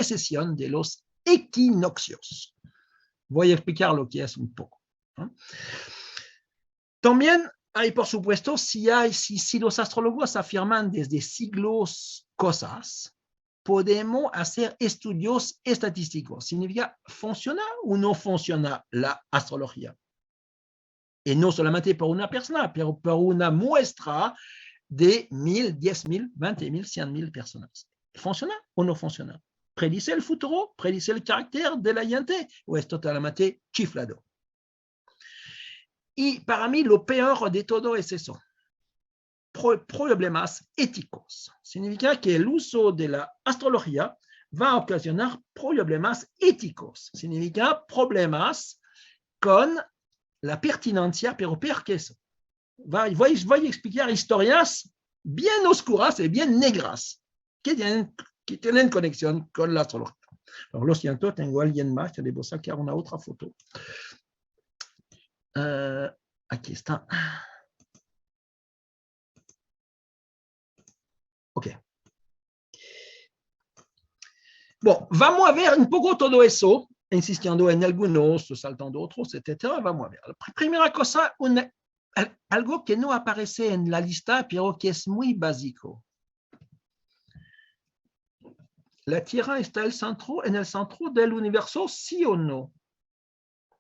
precesión de los equinoccios. Voy a explicar lo que es un poco. También hay, por supuesto, si los astrólogos afirman desde siglos cosas, podemos hacer estudios estadísticos. Significa, ¿funciona o no funciona la astrología? Y no solamente por una persona, pero por una muestra de 1,000, 10,000, 20,000, 100,000 personas. ¿Funciona o no funciona? ¿Predice el futuro? ¿Predice el carácter de la gente? ¿O es totalmente chiflado? Y para mí lo peor de todo es eso. Problemas éticos. Significa que el uso de la astrología va a ocasionar problemas éticos. Significa problemas con la pertinencia, pero ¿por qué eso? Voy a explicar historias bien oscuras y bien negras que tienen conexión con la astrología. Lo siento, tengo a alguien más que debo sacar una otra foto. Aquí está. Ok. Bon, vamos a ver un poco todo eso, insistiendo en algunos, saltando otros, etc. Vamos a ver. La primera cosa, algo que no aparece en la lista, pero que es muy básico. ¿La Tierra está en el centro del universo, sí o no?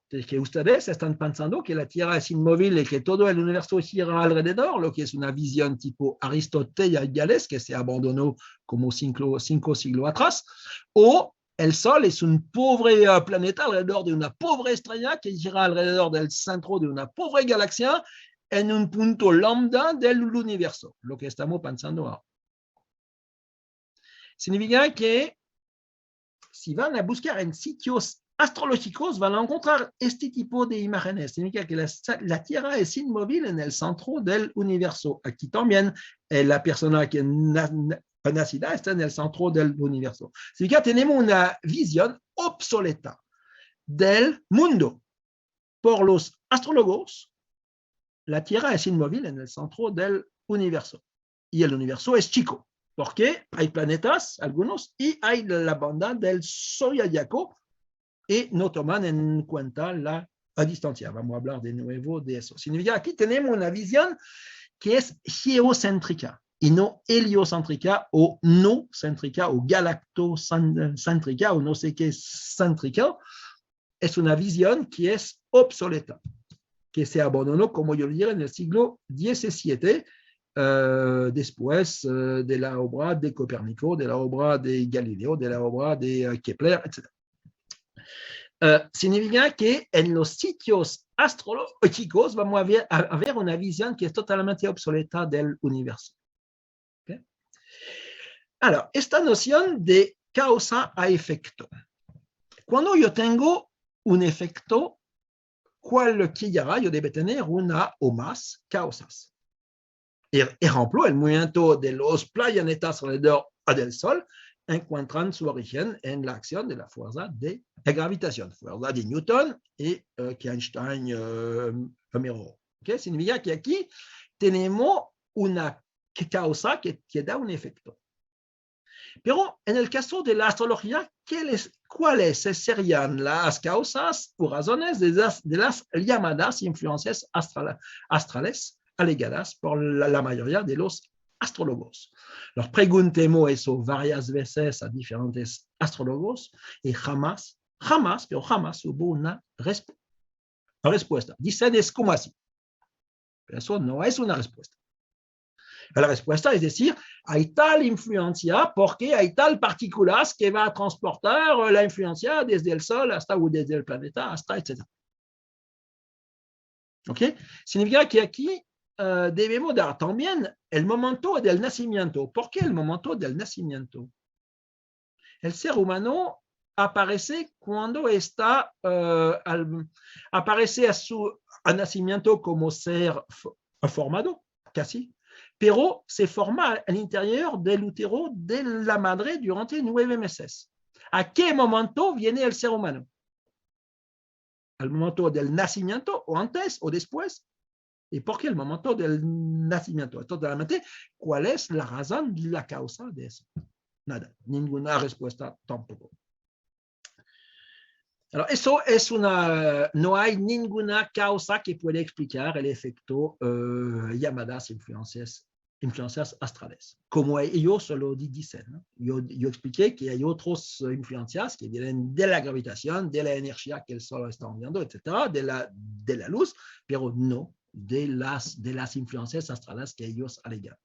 Es que ustedes están pensando que la Tierra es inmóvil y que todo el universo gira alrededor, lo que es una visión tipo Aristóteles, que se abandonó como 5 siglos atrás, o el Sol es un pobre planeta alrededor de una pobre estrella que gira alrededor del centro de una pobre galaxia en un punto lambda del universo, lo que estamos pensando ahora. Significa que si van a buscar en sitios astrológicos van a encontrar este tipo de imágenes. Significa que la Tierra es inmóvil en el centro del universo. Aquí también la persona que nacida está en el centro del universo. Significa que tenemos una visión obsoleta del mundo. Por los astrólogos, la Tierra es inmóvil en el centro del universo. Y el universo es chico, porque hay planetas, algunos, y hay la banda del zodiaco, y no toman en cuenta la distancia. Vamos a hablar de nuevo de eso. Significa que aquí tenemos una visión que es geocéntrica y no heliocéntrica o no céntrica o galactocéntrica o no sé qué es céntrica. Es una visión que es obsoleta, que se abandonó, como yo diría, en el siglo XVII, después de la obra de Copérnico, de la obra de Galileo, de la obra de Kepler, etc. Significa que en los sitios astrológicos vamos a ver una visión que es totalmente obsoleta del universo. ¿Okay? Ahora, esta noción de causa a efecto. Cuando yo tengo un efecto, cualquiera, yo debe tener una o más causas. Ejemplo, el movimiento de los planetas alrededor del Sol encuentran su origen en la acción de la fuerza de gravitación, fuerza de Newton y que Einstein miró. ¿Okay? Significa que aquí tenemos una causa que da un efecto. Pero en el caso de la astrología, ¿cuáles serían las causas o razones de las llamadas influencias astrales alegadas por la mayoría de los astrólogos? Los preguntemos eso varias veces a diferentes astrólogos y jamás hubo una respuesta. Dicen es como así. Pero eso no es una respuesta. La respuesta es decir, hay tal influencia porque hay tal partículas que va a transportar la influencia desde el Sol hasta o desde el planeta hasta, etc. ¿Ok? Significa que aquí debemos dar también el momento del nacimiento. ¿Por qué el momento del nacimiento? El ser humano aparece cuando está, aparece a su nacimiento como ser formado, casi, pero se forma al interior del útero de la madre durante 9 meses. ¿A qué momento viene el ser humano? ¿Al momento del nacimiento o antes o después? ¿Y por qué el momento del nacimiento? Totalmente, ¿cuál es la razón, la causa de eso? nada, ninguna respuesta tampoco. Eso es no hay ninguna causa que pueda explicar el efecto llamadas influencias astrales. Como ellos lo dicen, ¿no? Yo expliqué que hay otras influencias que vienen de la gravitación, de la energía que el Sol está enviando, etcétera, de la luz, pero no de las influencias astrales que ellos alegan.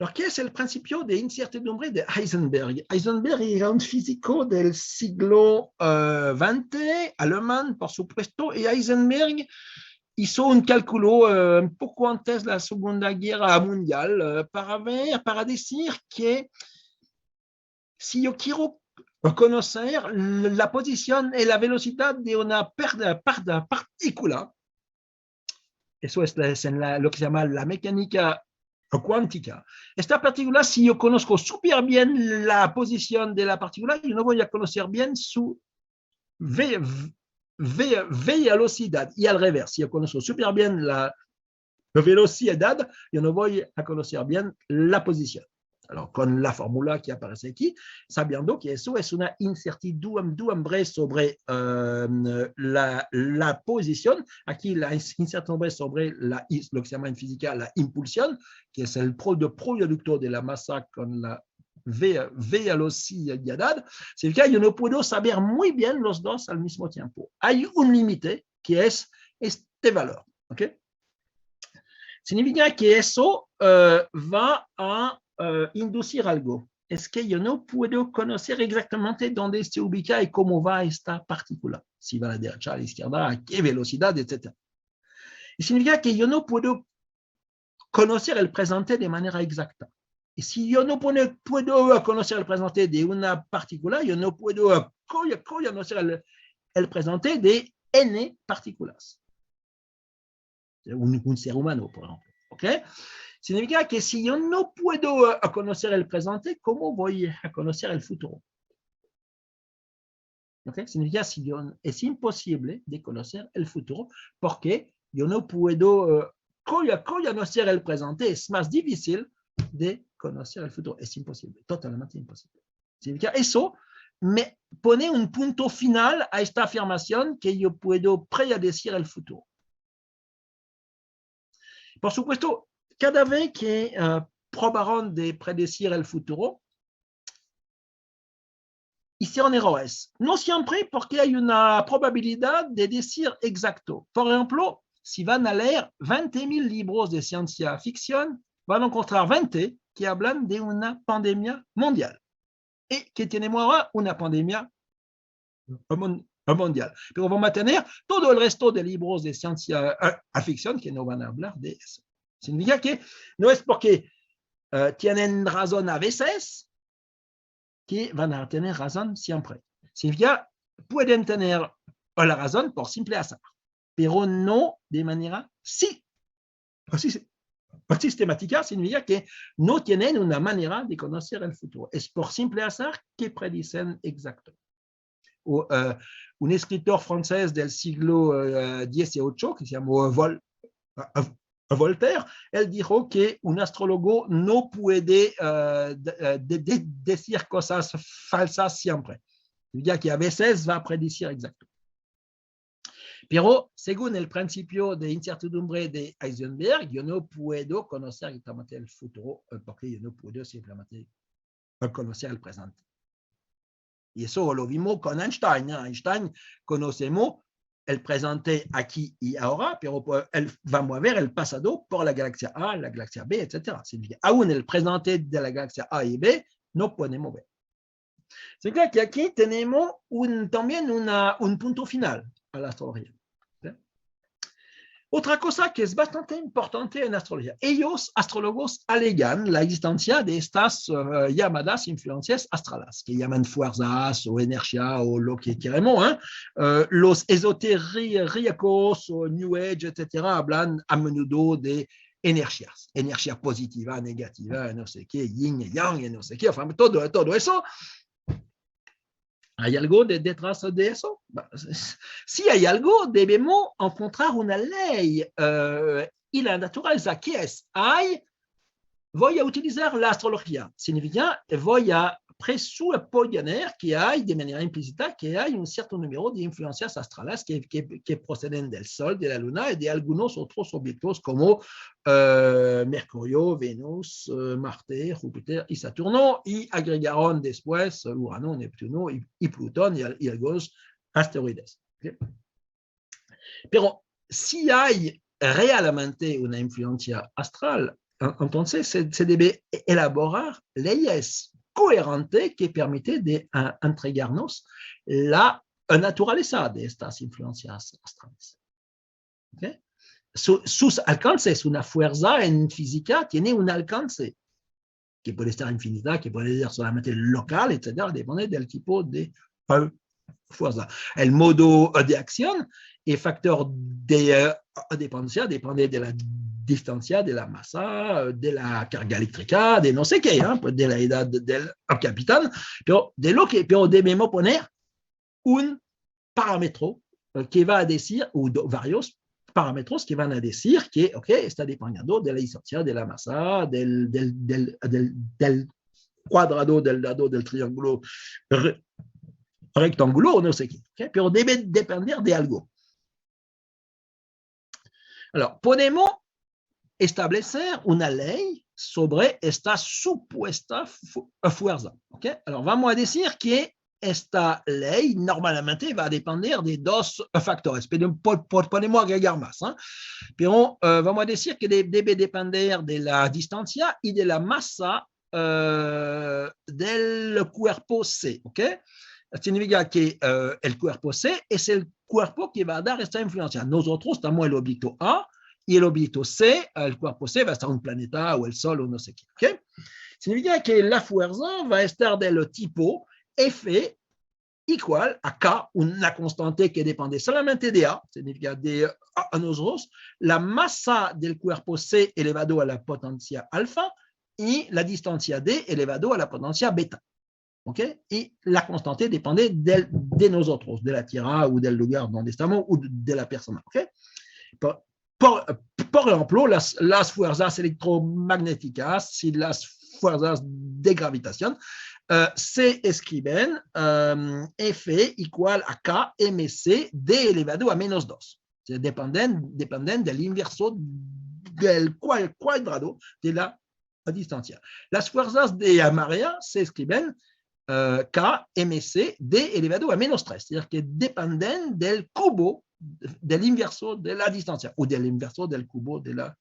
Alors, ¿qué es el principio de incertidumbre de Heisenberg? Heisenberg era un físico del siglo XX, alemán, por supuesto, y Heisenberg hizo un cálculo un poco antes de la Segunda Guerra Mundial para decir que si yo quiero conocer la posición y la velocidad de una partícula, eso es lo que se llama la mecánica cuántica. Esta partícula, si yo conozco súper bien la posición de la partícula, yo no voy a conocer bien su velocidad. Y al revés, si yo conozco súper bien la velocidad, yo no voy a conocer bien la posición. Alors, con la fórmula que aparece aquí, sabiendo que eso es una incertidumbre sobre la posición. Aquí la incertidumbre sobre lo que se llama en física la impulsión, que es el producto de la masa con la velocidad. Significa que yo no puedo saber muy bien los dos al mismo tiempo. Hay un límite que es este valor. ¿Okay? Significa que eso va a inducir algo. Es que yo no puedo conocer exactamente dónde se ubica y cómo va esta partícula. Si va a la derecha, a la izquierda, a qué velocidad, etc. Y significa que yo no puedo conocer el presente de manera exacta. Y si yo no puedo conocer el presente de una partícula, yo no puedo conocer el presente de n partículas. Un ser humano, por ejemplo. ¿Okay? Significa que si yo no puedo conocer el presente, ¿cómo voy a conocer el futuro? ¿Okay? Significa que es imposible de conocer el futuro porque yo no puedo conocer el presente. Es más difícil de conocer el futuro. Es imposible, totalmente imposible. Significa eso me pone un punto final a esta afirmación que yo puedo predecir el futuro. Por supuesto, cada vez que probaron de predecir el futuro, hicieron errores. No siempre porque hay una probabilidad de decir exacto. Por ejemplo, si van a leer 20.000 libros de ciencia ficción, van a encontrar 20 que hablan de una pandemia mundial y que tenemos ahora una pandemia mundial. Pero vamos a tener todo el resto de libros de ciencia ficción que no van a hablar de eso. Significa que no es porque tienen razón a veces que van a tener razón siempre. Significa pueden tener la razón por simple azar, pero no de manera sistemática. Significa que no tienen una manera de conocer el futuro. Es por simple azar que predicen exacto. Un escritor francés del siglo XVIII que se llamó Voltaire, él dijo que un astrólogo no puede decir cosas falsas siempre. Ya que a veces va a predecir exacto. Pero según el principio de incertidumbre de Heisenberg, yo no puedo conocer exactamente el futuro porque yo no puedo simplemente conocer el presente. Y eso lo vimos con Einstein. Einstein conocemos el presente aquí y ahora, pero él va a mover el pasado por la galaxia A, la galaxia B, etc. Aún el presente de la galaxia A y B no puede mover. C'est claro que aquí tenemos también un punto final a la astrología. ¿Sí? Otra cosa que es bastante importante en astrología. Ellos, astrólogos, alegan la existencia de estas llamadas influencias astrales, que llaman fuerzas o energía o lo que queremos. Los esotéricos o New Age, etcétera, hablan a menudo de energías, energía positiva, negativa, no sé qué, yin y yang, no sé qué, enfin, todo eso. ¿Hay algo detrás de eso? Si hay algo, debemos encontrar una ley y la naturaleza que es, hay voy a utilizar la astrología. Significa voy a presuponer que hay de manera implícita que hay un cierto número de influencias astrales que proceden del Sol, de la Luna y de algunos otros objetos como Mercurio, Venus, Marte, Júpiter y Saturno, y agregaron después Urano, Neptuno y Plutón y algunos asteroides. ¿Okay? Pero si hay realmente una influencia astral, entonces se debe elaborar leyes coherentes que permiten de entregarnos la naturaleza de estas influencias astrales. ¿Okay? Sus alcances, una fuerza en física tiene un alcance que puede ser infinita, que puede ser solamente local, etc., depende del tipo de fuerza. El modo de acción y factor de dependencia depende de la distancia, de la masa, de la carga eléctrica, de no sé qué, de la edad del capitán, pero debemos poner un parámetro que va a decir, o varios parámetros que van a decir que, ok, está dependiendo de la distancia, de la masa, del cuadrado, del lado del triángulo rectángulo, no sé qué, okay? Pero debe depender de algo. Alors, podemos establecer una ley sobre esta supuesta fuerza. ¿Okay? Alors, vamos a decir que esta ley normalmente va a depender de dos factores, pero podemos agregar más. Pero vamos a decir que debe depender de la distancia y de la masa del cuerpo C. ¿Okay? Significa que el cuerpo C es el cuerpo que va a dar esta influencia. Nosotros estamos el objeto A y el objeto C, el cuerpo C va a estar un planeta o el Sol o no sé qué. ¿Okay? Significa que la fuerza va a estar del tipo F igual a K, una constante que depende solamente de A, significa de a nosotros, la masa del cuerpo C elevado a la potencia alfa y la distancia D elevado a la potencia beta. ¿Okay? Y la constante depende de nosotros, de la Tierra o del lugar donde estamos o de la persona. ¿Okay? Por ejemplo, las fuerzas electromagnéticas y las fuerzas de gravitación se escriben F igual a K mc D elevado a menos 2. Dependen del inverso del cuadrado de la distancia. Las fuerzas de marea se escriben K mc D elevado a menos 3, es decir, que dependen del cubo del inverso de la distancia o del inverso del cubo de la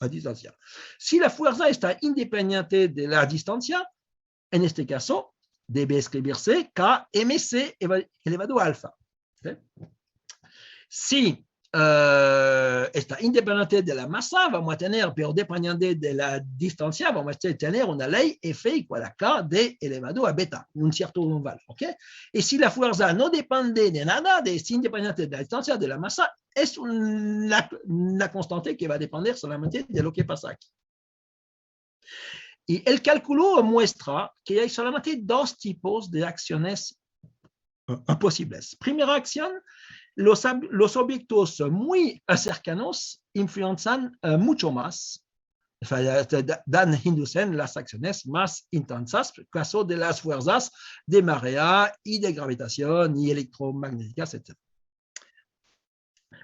distancia. Si la fuerza está independiente de la distancia, en este caso debe escribirse K mc elevado a alfa. ¿Okay? Si está independiente de la masa, vamos a tener, pero dependiente de la distancia, vamos a tener una ley F igual a K D elevado a beta, un cierto valor. ¿Okay? Y si la fuerza no depende de nada, es independiente de la distancia, de la masa, es una constante que va a depender solamente de lo que pasa aquí. Y el cálculo muestra que hay solamente dos tipos de acciones posibles. Primera acción, los objetos muy cercanos influencian mucho más, inducen las acciones más intensas, en el caso de las fuerzas de marea y de gravitación y electromagnéticas, etc.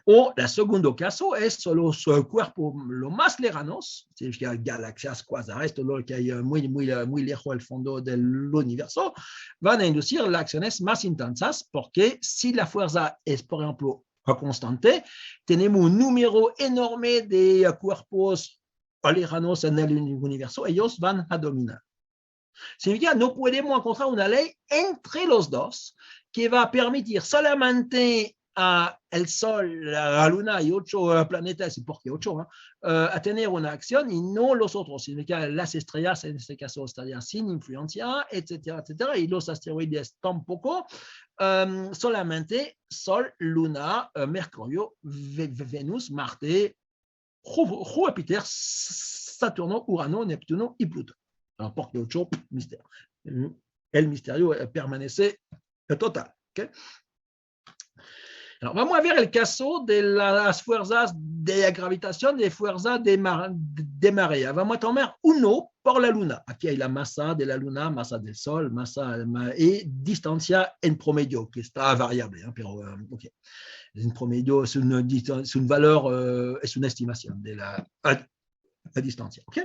O el segundo caso es los cuerpos lo más lejanos, significa galaxias, quasares, todo lo que hay muy lejos del fondo del universo, van a inducir las acciones más intensas porque si la fuerza es, por ejemplo, constante, tenemos un número enorme de cuerpos lejanos en el universo, ellos van a dominar. Significa que no podemos encontrar una ley entre los dos que va a permitir solamente el Sol, la Luna y 8 planetas, ¿y por qué 8? A tener una acción y no los otros. Significa que las estrellas en este caso estarían sin influencia, etcétera, etcétera, y los asteroides tampoco. Solamente Sol, Luna, Mercurio, Venus, Marte, Júpiter, Saturno, Urano, Neptuno y Plutón. Alors, ¿por qué 8? Mystère. El misterio permanece total. ¿Okay? Alors, vamos a ver el caso de las fuerzas de gravitación, de fuerzas de marea. Vamos a tomar uno por la luna. Aquí hay la masa de la luna, masa del sol, masa y distancia en promedio, que está variable. Pero, okay. En promedio es una valor, es una estimación de la distancia. Okay.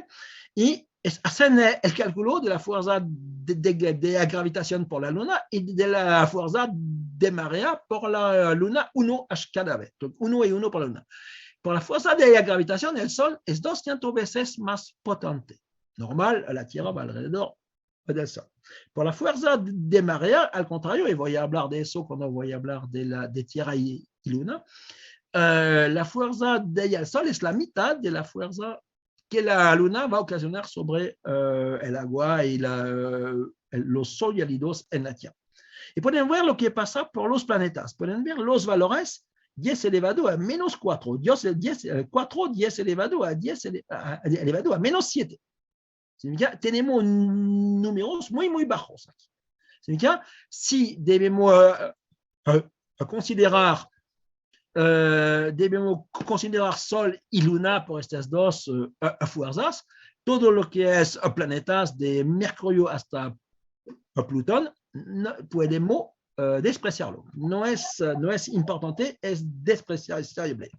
Y hacen el cálculo de la fuerza de gravitación por la luna y de la fuerza de marea por la luna, 1h cada vez. Entonces, 1 y 1 por la luna. Por la fuerza de gravitación, el Sol es 200 veces más potente. Normal, la Tierra va alrededor del Sol. Por la fuerza de marea, al contrario, y voy a hablar de eso cuando voy a hablar de Tierra y Luna, la fuerza del Sol es la mitad de la fuerza que la luna va a ocasionar sobre el agua y los sólidos en la Tierra. Y pueden ver lo que pasa por los planetas. Pueden ver los valores 10 elevado a menos 4, 4, 10 elevado a 10 elevado a menos 7. Significa, tenemos números muy, muy bajos aquí. Significa, si debemos considerar debemos considerar Sol y Luna por estas dos fuerzas. Todo lo que es planetas de Mercurio hasta Plutón, podemos despreciarlo. No es importante, es despreciable.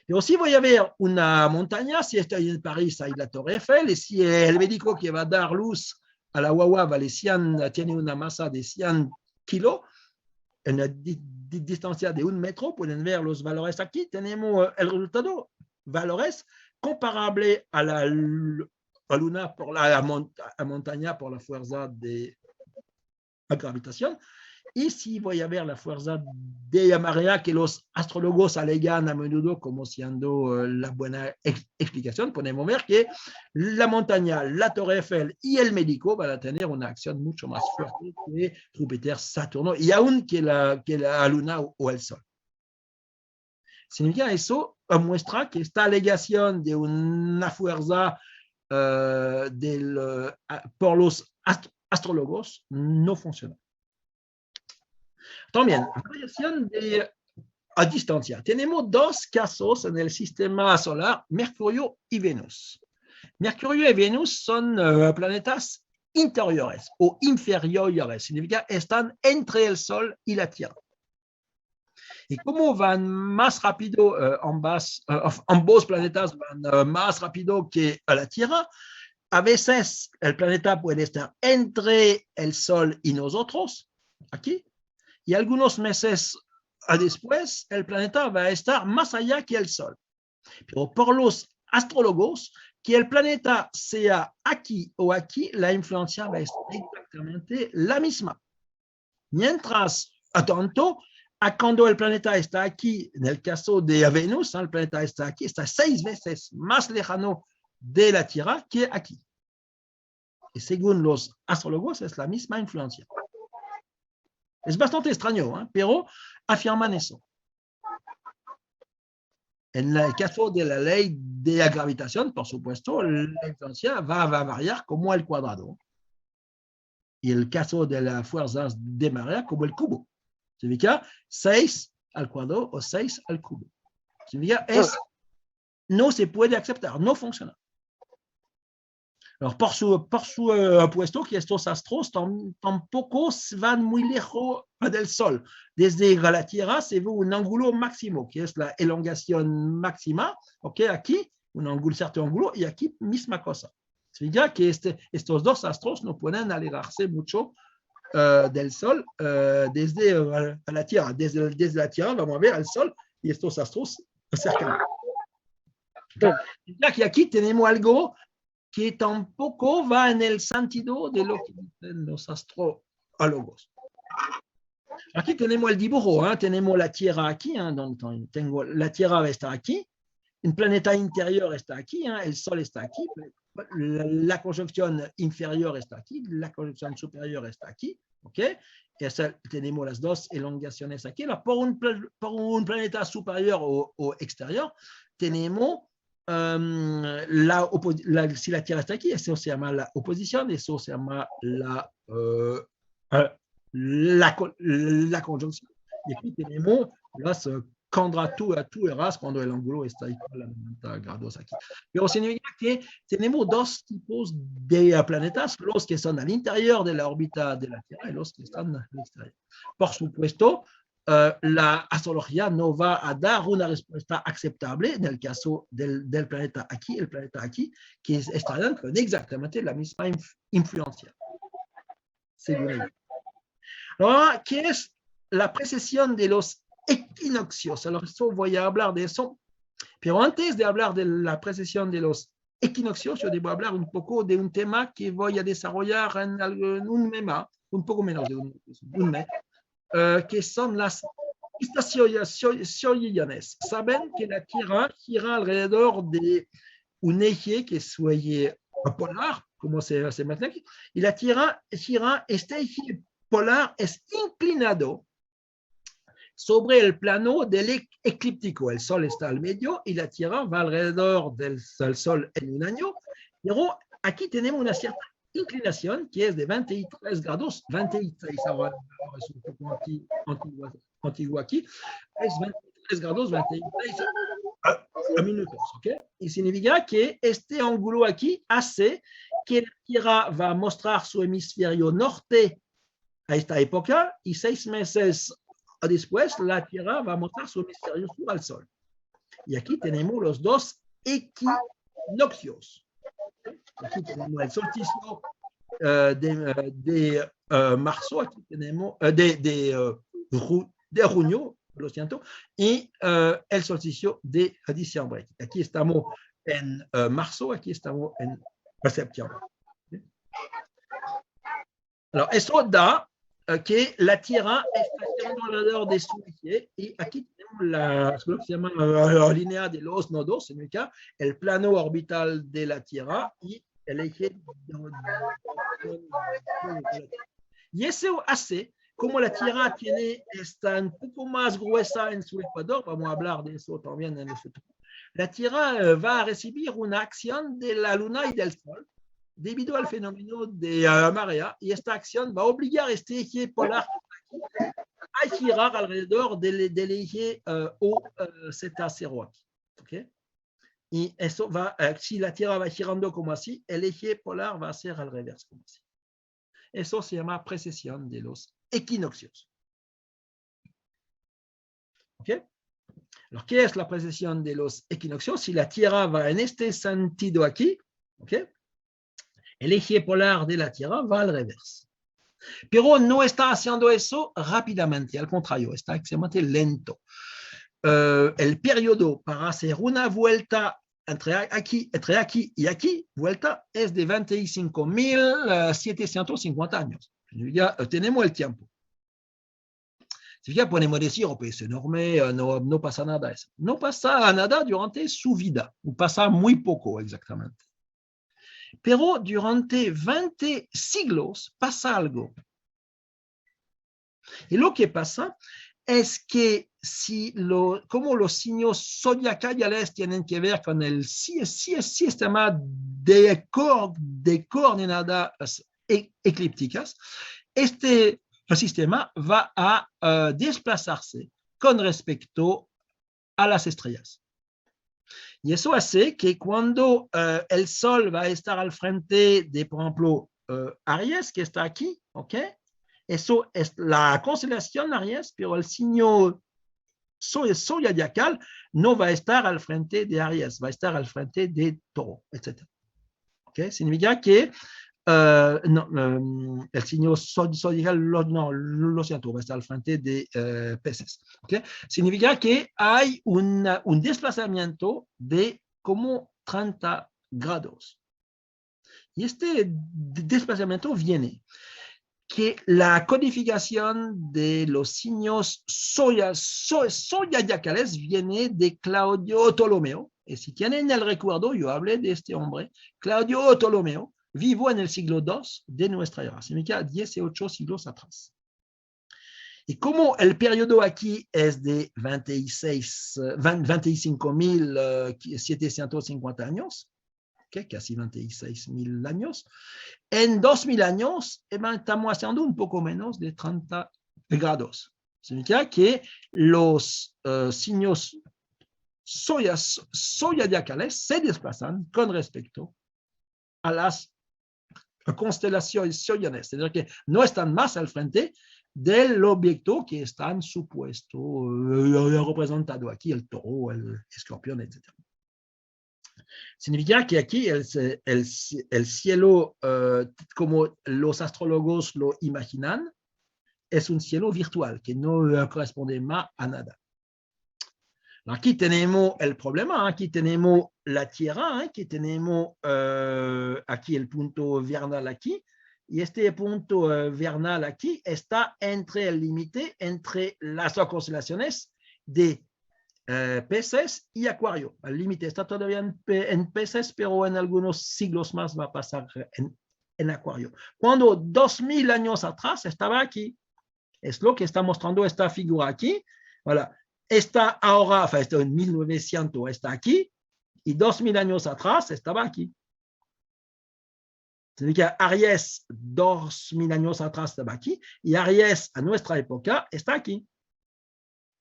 Pero si voy a ver una montaña, si estoy en París, hay la Torre Eiffel, y si el médico que va a dar luz a la guagua tiene una masa de 100 kilos, en la distancia de 1 metro, pueden ver los valores aquí, tenemos el resultado, valores comparables a la luna por la montaña por la fuerza de la gravitación. Y si voy a ver la fuerza de la marea que los astrólogos alegan a menudo como siendo la buena explicación, podemos ver que la montaña, la Torre Eiffel y el médico van a tener una acción mucho más fuerte que Júpiter, Saturno y aún que la luna o el sol. Significa eso muestra que esta alegación de una fuerza por los astrólogos no funciona. También, variación a distancia. Tenemos dos casos en el sistema solar, Mercurio y Venus. Mercurio y Venus son planetas interiores o inferiores, significa están entre el Sol y la Tierra. Y como van más rápido, ambos planetas van más rápido que la Tierra, a veces el planeta puede estar entre el Sol y nosotros, aquí, y algunos meses después, el planeta va a estar más allá que el Sol. Pero por los astrólogos, que el planeta sea aquí o aquí, la influencia va a ser exactamente la misma. Mientras tanto, cuando el planeta está aquí, en el caso de Venus, el planeta está aquí, está 6 veces más lejano de la Tierra que aquí. Y según los astrólogos, es la misma influencia. Es bastante extraño, pero afirman eso. En el caso de la ley de la gravitación, por supuesto, la influencia va a variar como el cuadrado. Y el caso de las fuerzas de marea como el cubo. Significa 6 al cuadrado o 6 al cubo. Significa no se puede aceptar, no funciona. Alors, por supuesto que estos astros tampoco van muy lejos del Sol. Desde la Tierra se ve un ángulo máximo, que es la elongación máxima. Okay, aquí, un cierto ángulo, y aquí, misma cosa. Significa que estos dos astros no pueden alejarse mucho del Sol desde la Tierra. Desde la Tierra vamos a ver el Sol y estos astros cercanos. Significa que aquí tenemos algo que tampoco va en el sentido de lo que dicen los astrólogos. Aquí tenemos el dibujo, tenemos la Tierra aquí, donde tengo la Tierra va a estar aquí, un planeta interior está aquí, el Sol está aquí, la conjunción inferior está aquí, la conjunción superior está aquí, ¿ok? Y tenemos las dos elongaciones aquí. Ahora, por un planeta superior o exterior, tenemos si la Tierra está aquí, eso se llama la oposición, eso se llama la conjunción. Y aquí tenemos Las cuadraturas cuando el ángulo está igual a 90 grados aquí. Pero significa que tenemos dos tipos de planetas, los que están al interior de la órbita de la Tierra y los que están al exterior. Por supuesto, la astrología no va a dar una respuesta aceptable en el caso del planeta aquí, el planeta aquí, que estarán con exactamente la misma influencia, según ella. Ahora, ¿qué es la precesión de los equinoccios? Alors, eso voy a hablar de eso, pero antes de hablar de la precesión de los equinoccios, yo debo hablar un poco de un tema que voy a desarrollar en un mes, un poco menos de un mes, que son las estaciones. Saben que la Tierra gira alrededor de un eje que es su eje polar, como se menciona aquí, y la Tierra gira, este eje polar es inclinado sobre el plano del eclíptico. El Sol está al medio y la Tierra va alrededor del Sol en un año, pero aquí tenemos una cierta inclinación que es de 23 grados, 26, ahora es un poco antiguo aquí, es 23 grados, 26 minutos, ¿ok? Y significa que este ángulo aquí hace que la Tierra va a mostrar su hemisferio norte a esta época y 6 meses después la Tierra va a mostrar su hemisferio sur al Sol. Y aquí tenemos los dos equinoccios. Aquí tenemos el solsticio de marzo, aquí tenemos de junio, lo siento, y el solsticio de diciembre. Aquí estamos en marzo, aquí estamos en septiembre. Alors, eso da que la Tierra está girando alrededor de su eje y aquí tenemos lo que se llama la línea de los nodos, significa el plano orbital de la Tierra y el eje. Y eso hace, como la Tierra está un poco más gruesa en su ecuador, vamos a hablar de eso también en el futuro, la Tierra va a recibir una acción de la Luna y del Sol debido al fenómeno de marea, y esta acción va a obligar a este eje polar a girar alrededor del eje OZ0 aquí. ¿Okay? Y eso va, si la Tierra va girando como así, el eje polar va a ser al revés como así. Eso se llama precesión de los equinoccios. ¿Okay? Alors, ¿qué es la precesión de los equinoccios? Si la Tierra va en este sentido aquí, ¿okay? El eje polar de la Tierra va al revés. Pero no está haciendo eso rápidamente, al contrario, está extremadamente lento. El periodo para hacer una vuelta entre aquí y aquí, vuelta, es de 25.750 años. Ya tenemos el tiempo. Podemos decir, oh, es enorme, no pasa nada. Eso. No pasa nada durante su vida, pasa muy poco exactamente. Pero durante 20 siglos pasa algo. Y lo que pasa es que como los signos zodiacales tienen que ver con el sistema de coordenadas eclípticas, este sistema va a desplazarse con respecto a las estrellas. Y eso hace que cuando el Sol va a estar al frente de, por ejemplo, Aries, que está aquí, ¿ok? Eso es la constelación Aries, pero el signo zodiacal no va a estar al frente de Aries, va a estar al frente de Toro, etc. ¿Ok? Significa que el signo zodiacal, no, lo siento, va a estar al frente de peces. ¿Okay? Significa que hay un desplazamiento de como 30 grados. Y este desplazamiento viene que la codificación de los signos zodiacales viene de Claudio Ptolomeo. Y si tienen el recuerdo, yo hablé de este hombre, Claudio Ptolomeo, vivo en el siglo II de nuestra era, significa 18 siglos atrás. Y como el periodo aquí es de 25.750 años, ¿okay? Casi 26.000 años, en 2.000 años estamos haciendo un poco menos de 30 grados. Significa que los signos zodiacales se desplazan con respecto a las constelaciones zodiacales, es decir, que no están más al frente del objeto que están supuesto representado aquí, el toro, el escorpión, etc. Significa que aquí el cielo, como los astrólogos lo imaginan, es un cielo virtual que no corresponde más a nada. Aquí tenemos el problema, aquí tenemos la Tierra, aquí tenemos aquí el punto vernal aquí, y este punto vernal aquí está entre el límite entre las dos constelaciones de peces y Acuario. El límite está todavía en peces, pero en algunos siglos más va a pasar en Acuario. Cuando 2000 años atrás estaba aquí, es lo que está mostrando esta figura aquí. Voilà. Está ahora, está en 1900, está aquí, y 2000 años atrás estaba aquí. Significa que Aries 2000 años atrás estaba aquí, y Aries a nuestra época está aquí.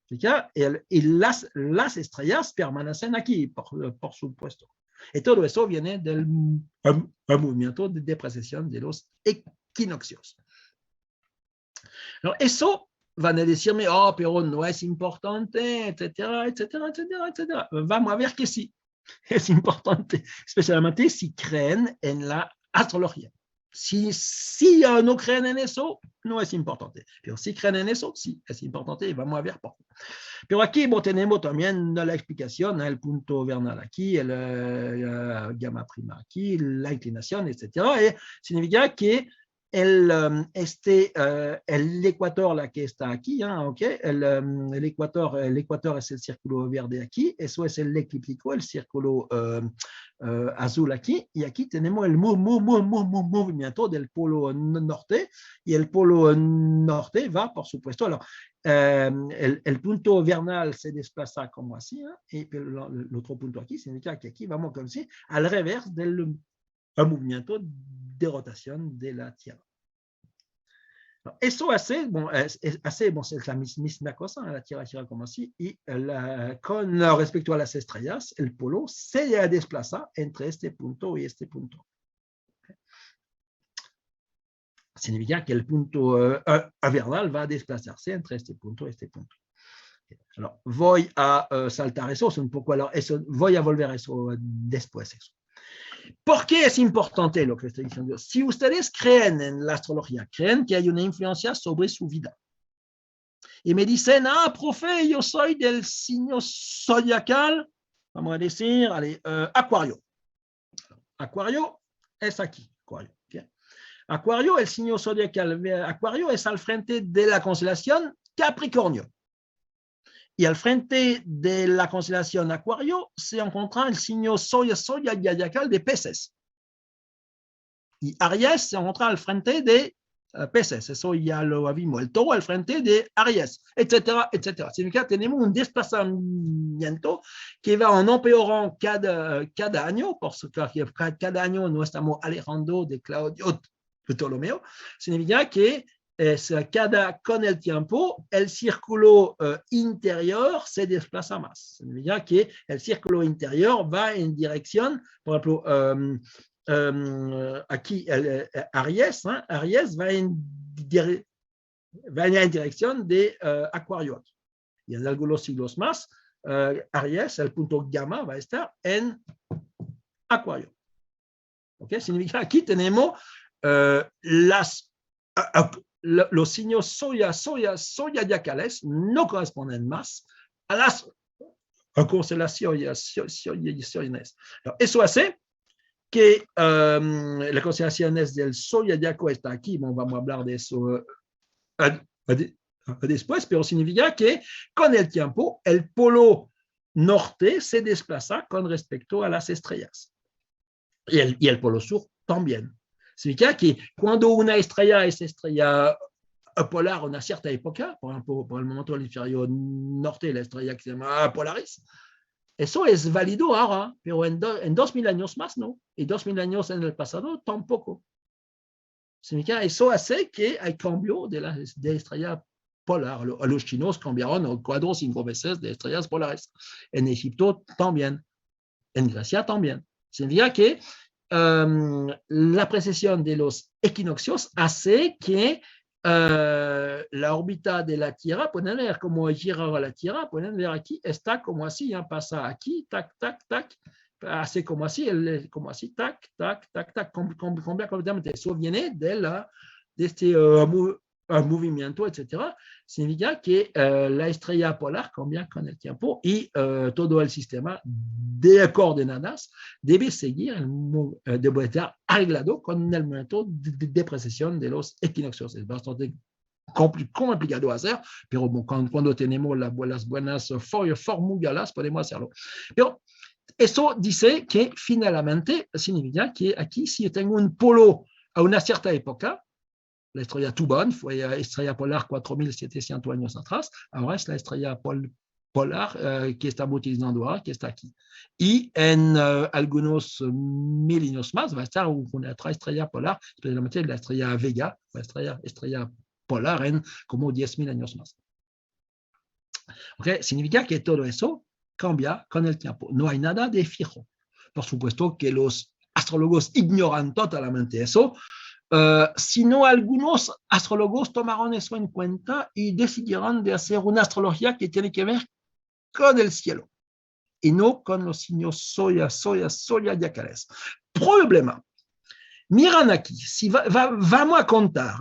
Y las estrellas permanecen aquí, por supuesto. Y todo eso viene del movimiento de depreciación de los equinoccios. Alors, eso van a decirme, oh, pero no es importante, etcétera, etcétera, etcétera, etcétera. Vamos a ver que sí, es importante, especialmente si creen en la astrología. Si no creen en eso, no es importante. Pero si creen en eso, sí, es importante y vamos a ver por qué. Pero aquí tenemos también la explicación, el punto vernal aquí, el gamma prima aquí, la inclinación, etcétera. Y significa que el ecuador la que está aquí, okay, el ecuador es el círculo verde aquí, eso es el eclíptico, el círculo azul aquí, y aquí tenemos el movimiento del polo norte, y el polo norte va, por supuesto, alors, el punto vernal se desplaza como así, y el otro punto aquí significa que aquí vamos como si, al revés del movimiento de rotación de la Tierra. Eso hace, es la misma cosa, la Tierra gira como así, y con respecto a las estrellas, el polo se desplaza entre este punto y este punto. Significa que el punto vernal va a desplazarse entre este punto y este punto. Alors, voy a saltar eso, un poco, alors, eso, voy a volver a eso después. Eso. ¿Por qué es importante lo que estoy diciendo? Si ustedes creen en la astrología, creen que hay una influencia sobre su vida, y me dicen, profe, yo soy del signo zodiacal, vamos a decir, allez, Acuario. Acuario es aquí, Acuario. ¿Okay? Acuario, el signo zodiacal Acuario es al frente de la constelación Capricornio. Y al frente de la constelación Acuario se encuentra el signo zodiacal de peces. Y Aries se encuentra al frente de peces, eso ya lo vimos. El toro al frente de Aries, etcétera, etcétera. Significa que tenemos un desplazamiento que va en empeorando cada año, porque cada año nos estamos alejando de Claudio Ptolomeo. Significa que con el tiempo, el círculo interior se desplaza más. Significa que el círculo interior va en dirección, por ejemplo, aquí Aries, Aries va en dirección de Acuario. Y en algunos siglos más, Aries, el punto gamma, va a estar en Acuario. ¿Okay? Significa que aquí tenemos los signos zodiacales no corresponden más a las constelaciones. Eso hace que las constelaciones del zodiaco está aquí, vamos a hablar de eso después, pero significa que con el tiempo el polo norte se desplaza con respecto a las estrellas y el polo sur también. Significa que cuando una estrella es estrella polar a una cierta época, por ejemplo, por el momento del hemisferio norte, la estrella que se llama Polaris, eso es válido ahora, pero en 2000 años más no, y 2000 años en el pasado tampoco. Significa eso hace que hay cambio de estrella polar. Los chinos cambiaron cuadros 5 veces de estrellas polares. En Egipto también. En Grecia también. Significa que la precesión de los equinoccios hace que la órbita de la Tierra, pueden ver cómo gira la Tierra, pueden ver aquí, está como así, pasa aquí, tac, tac, tac, hace como así, tac, tac, tac, tac, completamente. Eso viene de este movimiento, etcétera. Significa que la estrella polar cambia con el tiempo y todo el sistema de coordenadas debe seguir, debe estar arreglado con el momento de precesión de los equinoccios. Es bastante complicado hacer, pero cuando tenemos las buenas fórmulas podemos hacerlo. Pero eso dice que finalmente significa que aquí si yo tengo un polo a una cierta época, la estrella Tuban fue estrella polar 4.700 años atrás, ahora es la estrella polar que estamos utilizando ahora, que está aquí. Y en algunos milenios más va a estar una otra estrella polar, especialmente la estrella Vega, la estrella polar en como 10.000 años más. Okay. Significa que todo eso cambia con el tiempo. No hay nada de fijo. Por supuesto que los astrólogos ignoran totalmente eso. Sino algunos astrólogos tomaron eso en cuenta y decidieron de hacer una astrología que tiene que ver con el cielo y no con los signos zodiacales. Problema. Miran aquí, si vamos a contar,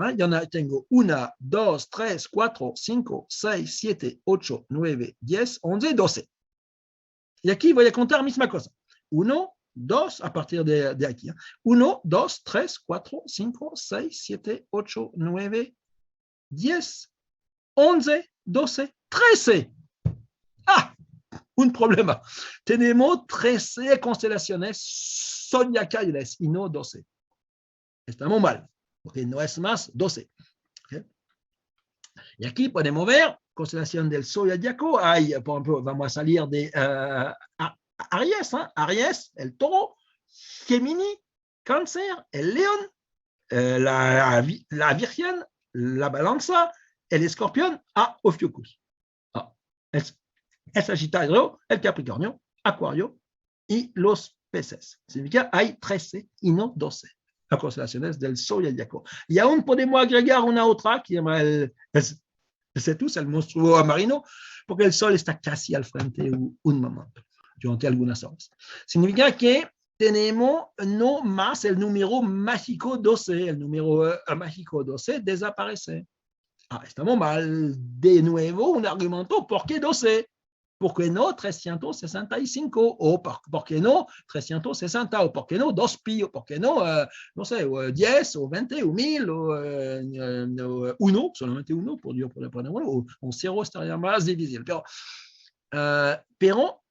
tengo 1, 2, 3, 4, 5, 6, 7, 8, 9, 10, 11, 12. Y aquí voy a contar la misma cosa. 1, 2, a partir de aquí. 1, 2, 3, 4, 5, 6, 7, 8, 9, 10, 11, 12, 13. Ah, un problema. Tenemos 13 constelaciones zodiacales y no 12. Estamos mal, porque no es más 12. ¿Okay? Y aquí podemos ver constelación del zodiaco. Hay, por ejemplo, vamos a salir de Aries, Aries, el toro, Géminis, Cáncer, el león, la Virgen, la balanza, el escorpión, Ophiuchus. El Sagitario, el Capricornio, Acuario y los peces. Significa hay 13 y no 12 constelaciones del zodiaco. Y aún podemos agregar una otra que se llama el Cetus, el monstruo marino, porque el Sol está casi al frente un momento, durante algunas horas. Significa que tenemos no más el número mágico 12, el número mágico 12 desaparece. Estamos mal. De nuevo, un argumento, ¿por qué 12? ¿Por qué no 365? ¿O por qué no 360? ¿O por qué no 2 pi? ¿O por qué no, no sé, 10 o 20 o 1000 o 1, solamente 1 por poner uno, o un 0 estaría más difícil. Pero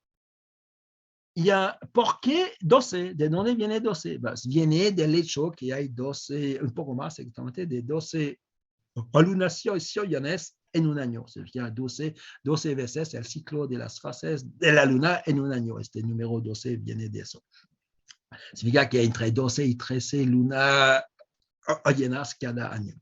¿por qué 12? ¿De dónde viene 12? Viene del hecho que hay 12, un poco más exactamente, de 12 lunaciones en un año. Significa 12 veces el ciclo de las fases de la luna en un año. Este número 12 viene de eso. Significa que entre 12 y 13 lunas llenas cada año.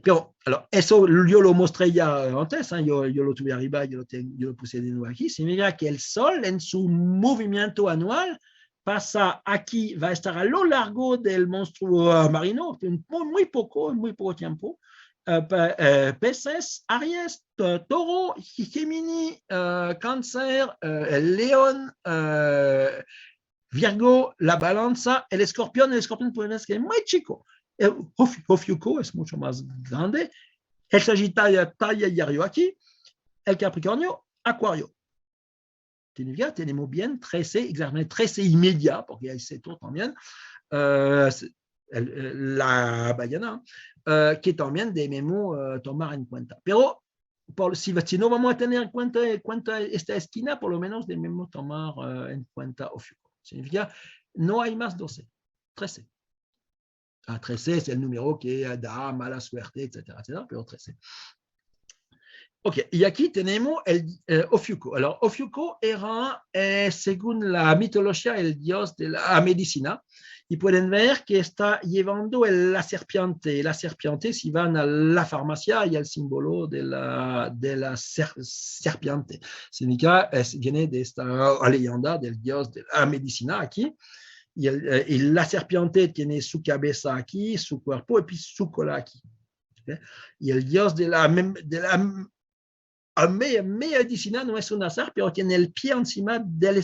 Pero, alors, eso yo lo mostré ya antes, yo lo tuve arriba, yo lo puse de nuevo aquí. Significa que el Sol en su movimiento anual pasa aquí, va a estar a lo largo del monstruo marino, muy poco tiempo. Peces, Aries, Toro, Géminis, Cáncer, el León, Virgo, la balanza, el escorpión puede ser muy chico. El Ophiuco es mucho más grande. El Sagitario aquí, el Capricornio, Acuario. Tenemos bien 13, exactamente 13 y media, porque hay Ceto también, la ballena, que también debemos tomar en cuenta. Pero si no vamos a tener en cuenta esta esquina, por lo menos debemos tomar en cuenta Ophiuco. Significa, no hay más 12, 13. 13 es el número que da mala suerte, etcétera, pero 13. Ok, y aquí tenemos el Ophiuco. Alors, Ophiuco era, según la mitología, el dios de la medicina y pueden ver que está llevando la serpiente. La serpiente, si van a la farmacia, hay el símbolo de la serpiente. Significa, viene de esta leyenda del dios de la medicina aquí. Y la serpiente tiene su cabeza aquí, su cuerpo y su cola aquí. Y el dios de la medicina no es un azar, pero tiene el pie encima del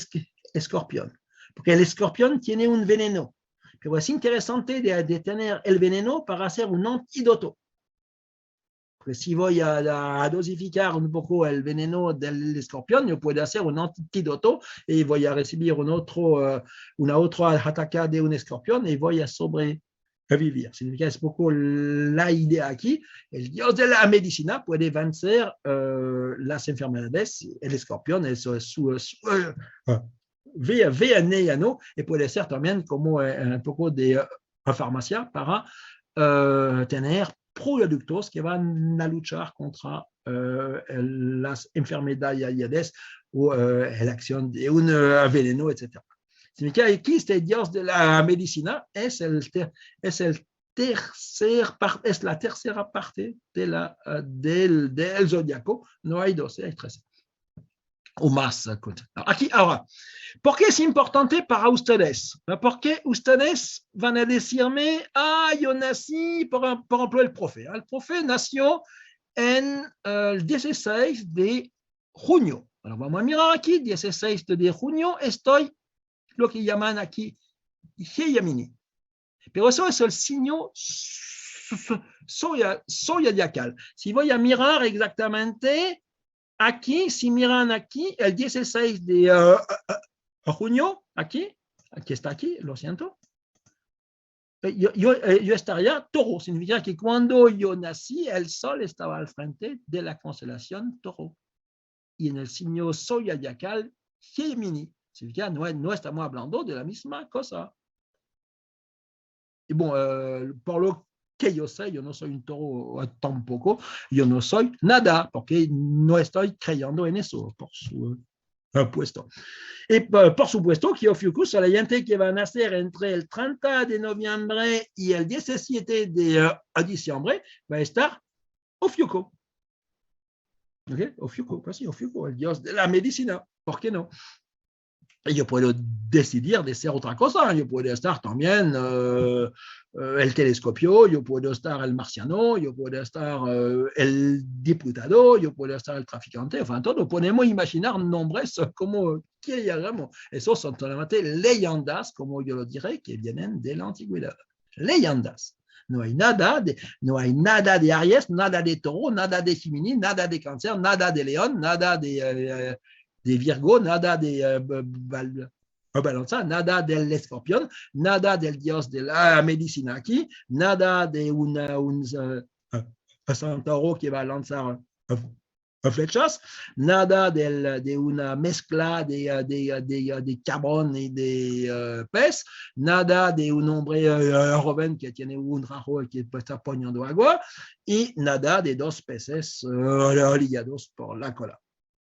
escorpión, porque el escorpión tiene un veneno. Pero es interesante de tener el veneno para hacer un antídoto. Porque si voy a dosificar un poco el veneno del escorpión, yo puedo hacer un antídoto y voy a recibir una otra ataque de un escorpión y voy a sobrevivir. Significa es poco la idea aquí. El dios de la medicina puede vencer las enfermedades. El escorpión es su veneno y puede ser también como un poco de farmacia para tener productos que van a luchar contra las enfermedades o la acción de un veneno, etc. Significa que aquí este dios de la medicina es la tercera parte del zodiaco. No hay 12, hay 13. O más. Aquí, ahora, ¿por qué es importante para ustedes? Porque ustedes van a decirme, yo nací, por ejemplo, el profe. El profe nació en el 16 de junio. Alors, vamos a mirar aquí, 16 de junio, estoy lo que llaman aquí Gemini. Pero eso es el signo zodiacal. Si voy a mirar exactamente, aquí, si miran aquí, el 16 de junio, aquí está aquí, lo siento. Yo estaría Toro, significa que cuando yo nací, el sol estaba al frente de la constelación Toro. Y en el signo zodiacal Gemini, significa no estamos hablando de la misma cosa. Y bon, por lo que yo sé, yo no soy un toro tampoco, yo no soy nada, porque no estoy creyendo en eso, por supuesto. Y por supuesto que Ofiuco, la gente que va a nacer entre el 30 de noviembre y el 17 de diciembre, va a estar Ofiuco. ¿Okay? Ofiuco, pues sí, Ofiuco, el dios de la medicina, ¿por qué no? Y yo puedo decidir de ser otra cosa, yo puedo estar también el telescopio, yo puedo estar el marciano, yo puedo estar el diputado, yo puedo estar el traficante, enfin, todo podemos imaginar nombres como queramos. Esos son solamente leyendas, como yo lo diré, que vienen de la antigüedad. Leyendas. No hay nada de Aries, nada de Toro, nada de Gemini, nada de Cáncer, nada de León, nada de Virgo, nada de Balanza, nada del escorpión, nada del dios de la medicina aquí, nada de un centauro que va a lanzar flechas, nada de una mezcla de carbón y de pez, nada de un hombre joven que tiene un rajo y que está poniendo agua, y nada de dos peces ligados por la cola.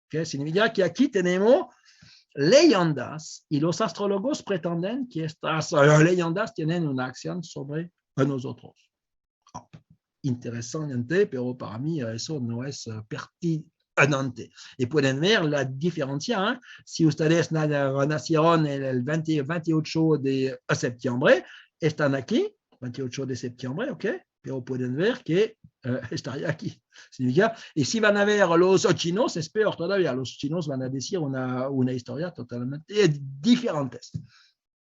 ¿Okay? Significa que aquí tenemos leyendas y los astrólogos pretenden que estas leyendas tienen una acción sobre nosotros. Interesante, pero para mí eso no es pertinente. Y pueden ver la diferencia. ¿Eh? Si ustedes nacieron el 28 de septiembre, están aquí, 28 de septiembre, ¿ok? Pero pueden ver que estaría aquí. ¿Significa? Y si van a ver los chinos, es peor todavía. Los chinos van a decir una historia totalmente diferente.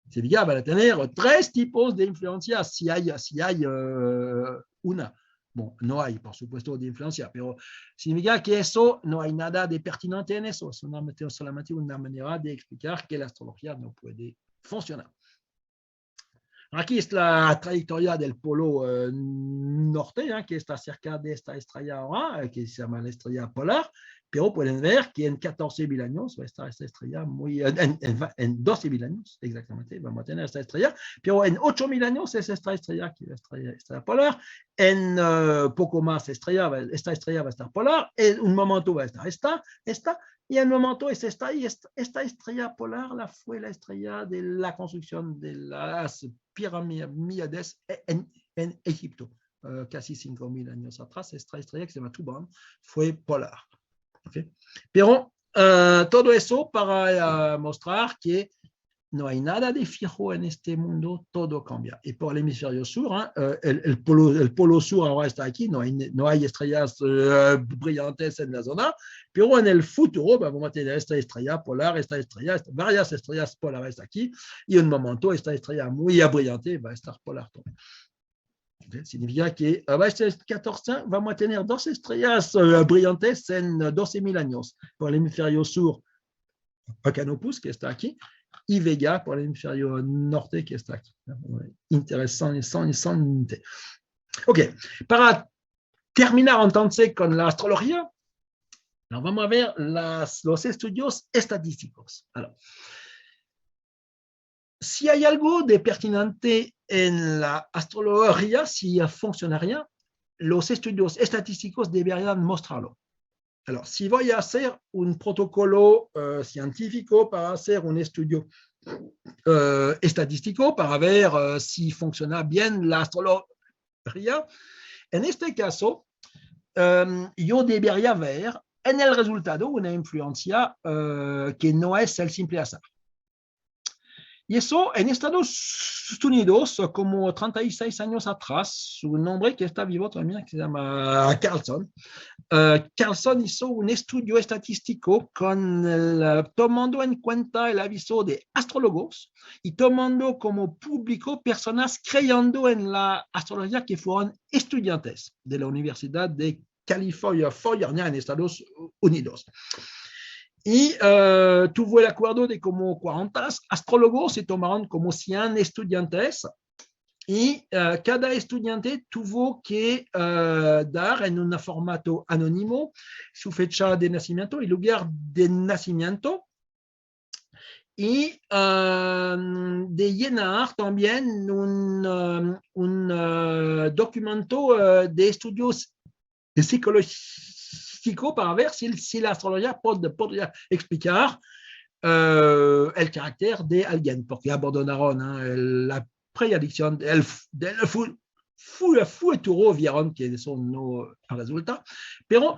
Significa van a tener tres tipos de influencia si hay una. Bon, no hay, por supuesto, de influencia, pero significa que eso no hay nada de pertinente en eso. Es solamente una manera de explicar que la astrología no puede funcionar. Aquí es la trayectoria del polo norte, que está cerca de esta estrella ahora, que se llama la estrella polar, pero pueden ver que en 14.000 años va a estar esta estrella en 12.000 años, exactamente, vamos a tener esta estrella, pero en 8.000 años es esta estrella, que es la estrella polar, en poco más esta estrella va a estar polar, en un momento va a estar esta, y en un momento es esta estrella polar fue la estrella de la construcción de las pirámides en Egipto. Casi 5.000 años atrás, esta estrella que se llama Tuban fue polar. ¿Okay? Pero todo eso para mostrar que no hay nada de fijo en este mundo, todo cambia. Y por el hemisferio sur, el polo sur ahora está aquí, no hay estrellas brillantes en la zona, pero en el futuro vamos a tener esta estrella polar, varias estrellas polares aquí, y en un momento esta estrella muy brillante va a estar polar también. Significa que a este 14 vamos a tener dos estrellas brillantes en 12.000 años. Por el hemisferio sur, Canopus, que está aquí, y Vega por el hemisferio norte, que está aquí. Interesante. Ok, para terminar entonces con la astrología, vamos a ver los estudios estadísticos. Alors, si hay algo de pertinente en la astrología, si funcionaría, los estudios estadísticos deberían mostrarlo. Alors, si voy a hacer un protocolo científico para hacer un estudio estadístico para ver si funciona bien la astrología, en este caso, yo debería ver en el resultado una influencia que no es el simple azar. Y eso en Estados Unidos, como 36 años atrás, un hombre que está vivo también, que se llama Carlson, Carlson hizo un estudio estadístico tomando en cuenta el aviso de astrólogos y tomando como público personas creyendo en la astrología que fueron estudiantes de la Universidad de California en Estados Unidos. Y tuvo el acuerdo de como 40 astrólogos se tomaron como 100 estudiantes y cada estudiante tuvo que dar en un formato anónimo su fecha de nacimiento y lugar de nacimiento y de llenar también un documento de estudios psicológicos para ver si la astrología podría explicar el carácter de alguien, porque abandonaron la predicción del futuro, vieron que eso no resulta, pero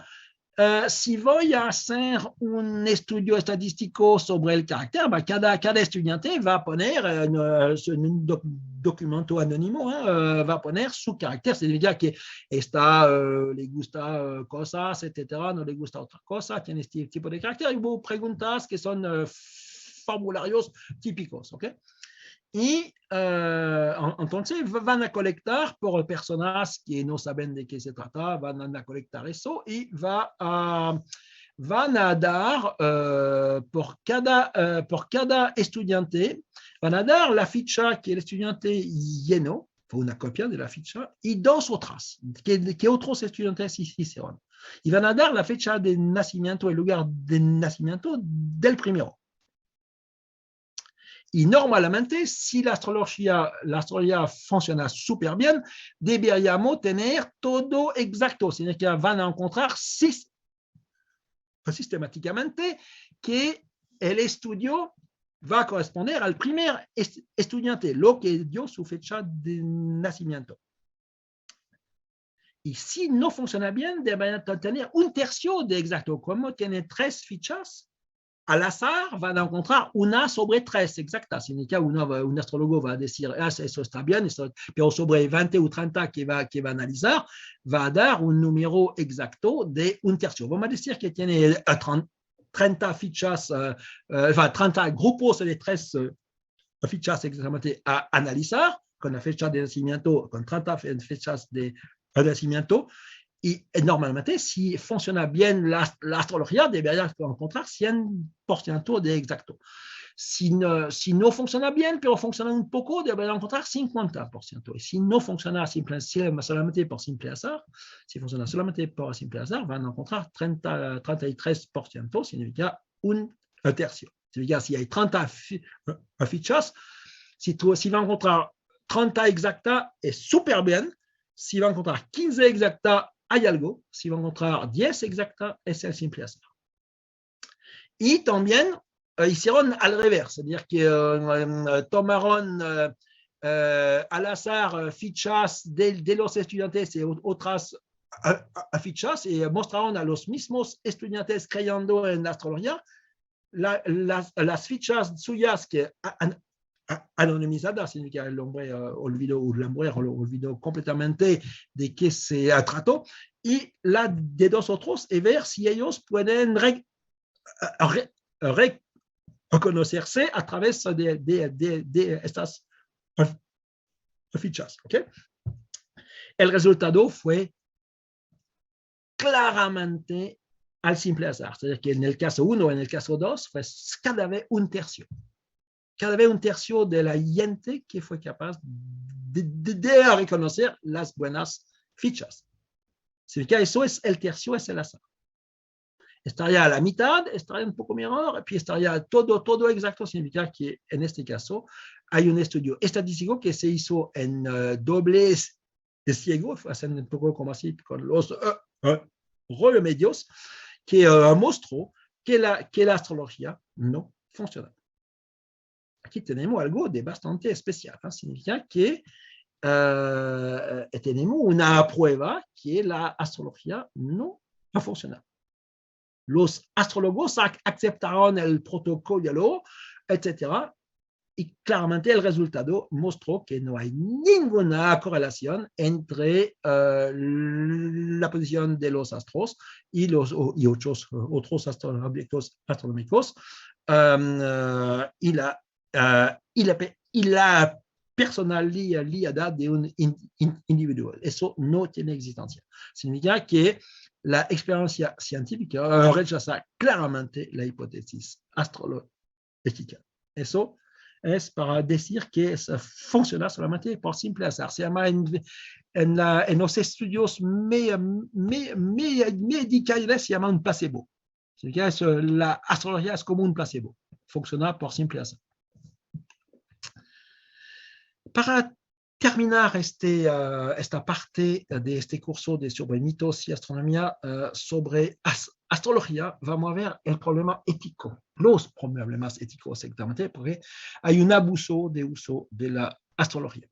si voy a hacer un estudio estadístico sobre el carácter, cada estudiante va a poner en un documento anónimo, va a poner su carácter, significa que le gusta cosas, etcétera, no le gusta otra cosa, tiene este tipo de carácter, y hubo preguntas que son formularios típicos, ¿ok? Y entonces van a colectar por personas que no saben de qué se trata, van a colectar eso y van a dar por cada estudiante, van a dar la ficha que el estudiante llenó, una copia de la ficha, y dos otras que otros estudiantes hicieron. Y van a dar la fecha de nacimiento, el lugar de nacimiento del primero. Y normalmente, si la astrología funciona súper bien, deberíamos tener todo exacto. Significa que van a encontrar sistemáticamente que el estudio va a corresponder al primer estudiante, lo que dio su fecha de nacimiento. Y si no funciona bien, deberían tener un tercio de exacto. Como tiene 3 fichas, al azar van a encontrar una sobre 3 exactas. Significa un astrólogo va a decir, eso está bien, pero sobre 20 o 30 que va a analizar, va a dar un número exacto de un tercio. Vamos a decir que tiene 30 fichas, 30 grupos de 3 fichas exactamente a analizar, con la fecha de nacimiento, con 30 fechas de nacimiento. Y normalmente, si funciona bien la astrología, debería encontrar 100% de exacto. Si no funciona bien, pero funciona un poco, debería encontrar 50%. Y si no funciona solamente por simple azar, si funciona solamente por simple azar, van a encontrar 33%, significa un tercio. Significa si hay 30 fichas, si va a encontrar 30 exacta, es súper bien. Si va a encontrar 15 exacta, hay algo. Si va a encontrar 10 exacta, es el simple azar. Y también hicieron al revés, es decir, que tomaron al azar fichas de los estudiantes y otras fichas y mostraron a los mismos estudiantes creyendo en la astrología las fichas suyas que anonimizadas, significa el hombre olvidó completamente de qué se trató, y la de dos otros y ver si ellos pueden reconocerse a través de estas fichas. ¿Okay? El resultado fue claramente al simple azar, es decir, que en el caso 1 en el caso 2 fue cada vez un tercio de la gente que fue capaz de reconocer las buenas fichas. Significa eso es el tercio, es el azar. Estaría a la mitad, estaría un poco mejor, y estaría todo exacto, significa que en este caso hay un estudio estadístico que se hizo en dobles de ciego, haciendo un poco como así con los remedios, que mostró que la astrología no funciona. Aquí tenemos algo de bastante especial, ¿eh? Significa que tenemos una prueba que la astrología no funciona. Los astrólogos aceptaron el protocolo, etc. Y claramente el resultado mostró que no hay ninguna correlación entre la posición de los astros y otros objetos astronómicos y la personalidad de un individuo. Eso no tiene existencia. Significa que la experiencia científica rechaza claramente la hipótesis astrológica. Eso es para decir que funciona solamente por simple azar. Se llama en los estudios medicales se llama un placebo. La astrología es como un placebo. Funciona por simple azar. Para terminar esta parte de este curso sobre mitos y astronomía sobre astrología, vamos a ver el problema ético, los problemas éticos exactamente, porque hay un abuso de uso de la astrología.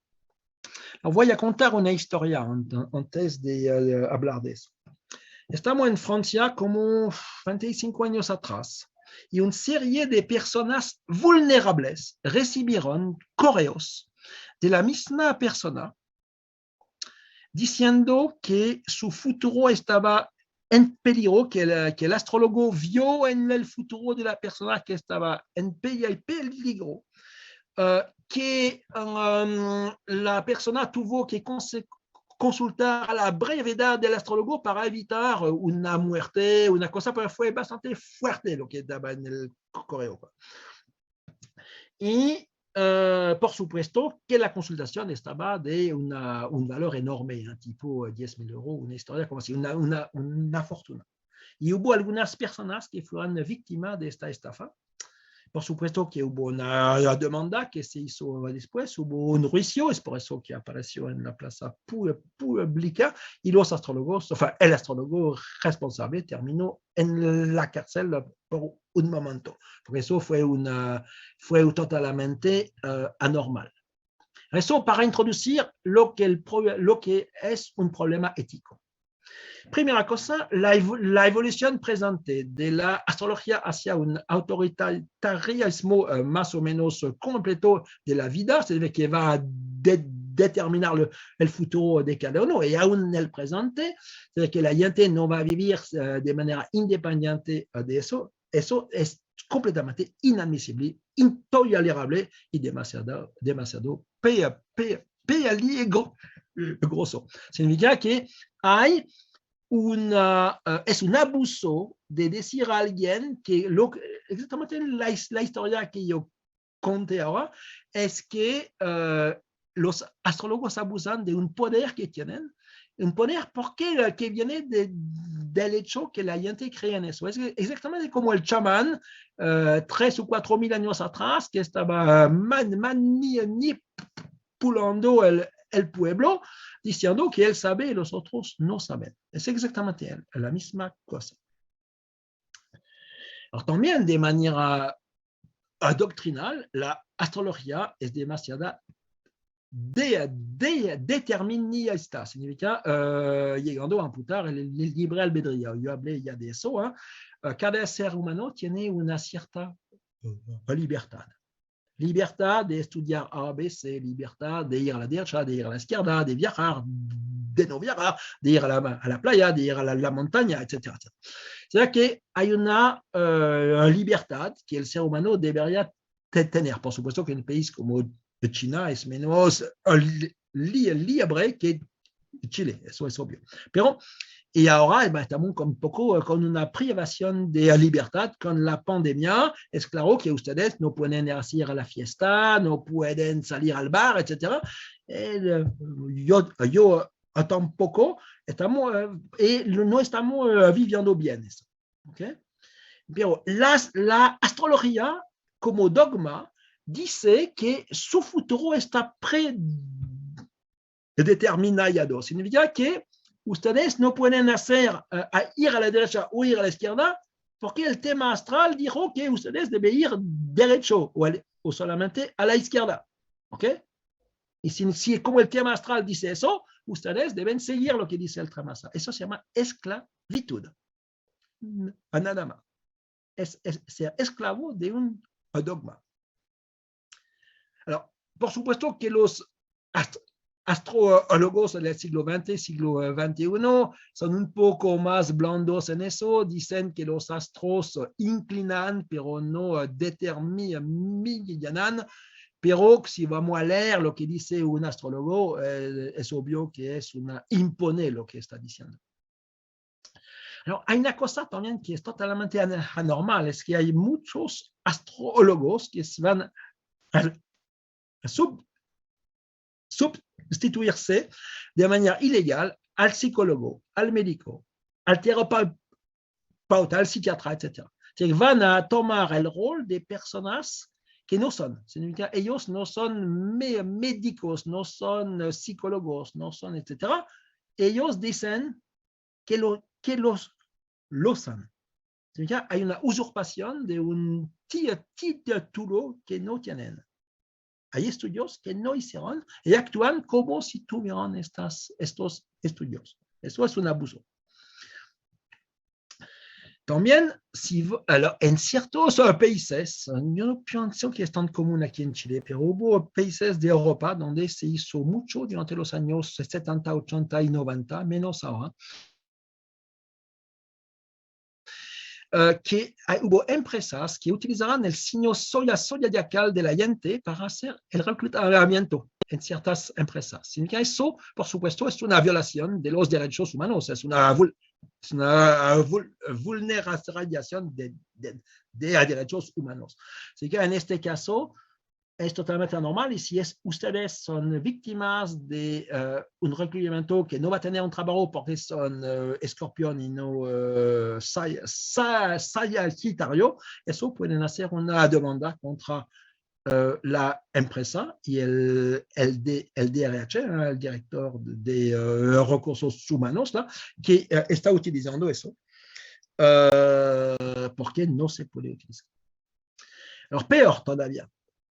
Voy a contar una historia antes de hablar de eso. Estamos en Francia como 25 años atrás y una serie de personas vulnerables recibieron correos de la misma persona diciendo que su futuro estaba en peligro, que el astrólogo vio en el futuro de la persona que estaba en peligro, que la persona tuvo que consultar a la brevedad del astrólogo para evitar una muerte, una cosa, pero fue bastante fuerte lo que estaba en el correo. Y por supuesto que la consultación estaba de un valor enorme, tipo 10.000 euros, una historia como así, una fortuna. Y hubo algunas personas que fueron víctimas de esta estafa. Por supuesto que hubo una demanda que se hizo después, hubo un juicio, es por eso que apareció en la plaza pública y los astrólogos, el astrólogo responsable terminó en la cárcel por un momento. Por eso fue totalmente anormal. Eso para introducir lo que es un problema ético. Primera cosa, la evolución presente de la astrología hacia un autoritarismo más o menos completo de la vida, es decir, que va a determinar el futuro de cada uno, y aún en el presente, es decir, que la gente no va a vivir de manera independiente de eso. Eso es completamente inadmisible, intolerable y demasiado peligroso. Significa que hay es un abuso de decir a alguien que exactamente la historia que yo conté ahora es que los astrólogos abusan de un poder que tienen, un poder porque que viene del hecho que la gente cree en eso. Es exactamente como el chamán 3 o 4 mil años atrás que estaba manipulando el pueblo, diciendo que él sabe y los otros no saben. Es exactamente la misma cosa. Alors, también de manera doctrinal, la astrología es demasiado determinista, significa llegando a amputar el libre albedrío. Yo hablé ya de eso. Cada ser humano tiene una cierta libertad. Libertad de estudiar A, B, C, libertad de ir a la derecha, de ir a la izquierda, de viajar, de no viajar, de ir a la playa, de ir a la montaña, etc. etc. O sea que hay una libertad que el ser humano debería tener. Por supuesto que en un país como China es menos libre que Chile, eso es obvio. Pero y ahora estamos un poco con una privación de libertad con la pandemia. Es claro que ustedes no pueden ir a la fiesta, no pueden salir al bar, etc. Yo tampoco estamos, no estamos viviendo bien eso. ¿Okay? Pero la astrología como dogma dice que su futuro está predeterminado. Significa que ustedes no pueden hacer ir a la derecha o ir a la izquierda porque el tema astral dijo que ustedes deben ir derecho o solamente a la izquierda. ¿Ok? Y si como el tema astral dice eso, ustedes deben seguir lo que dice el tema astral. Eso se llama esclavitud. Nada más. Es ser esclavo de un dogma. Alors, por supuesto que los astrólogos del siglo XX, siglo XXI, son un poco más blandos en eso. Dicen que los astros inclinan, pero no determinan. Pero si vamos a leer lo que dice un astrólogo, es obvio que es impone lo que está diciendo. Alors, hay una cosa también que es totalmente anormal, es que hay muchos astrólogos que se van a sustituirse de manera ilegal al psicólogo, al médico, al terapeuta, al psiquiatra, etc. Que van a tomar el rol de personas que no son. Significa, ellos no son médicos, no son psicólogos, no son, etc. Ellos dicen que los son. Significa, hay una usurpación de un título que no tienen. Hay estudios que no hicieron y actúan como si tuvieran estos estudios. Eso es un abuso. También, en ciertos países, yo no pienso que es tan común aquí en Chile, pero hubo países de Europa donde se hizo mucho durante los años 70, 80 y 90, menos ahora, que hubo empresas que utilizaban el signo zodiacal de la gente para hacer el reclutamiento en ciertas empresas. Significa eso, por supuesto, es una violación de los derechos humanos, es una vulneración de derechos humanos. Así que en este caso es totalmente anormal y si ustedes son víctimas de un reclutamiento que no va a tener un trabajo porque son escorpión y no Sagitario, eso pueden hacer una demanda contra la empresa y el DRH, el director de recursos humanos, que está utilizando eso porque no se puede utilizar. Alors, peor todavía,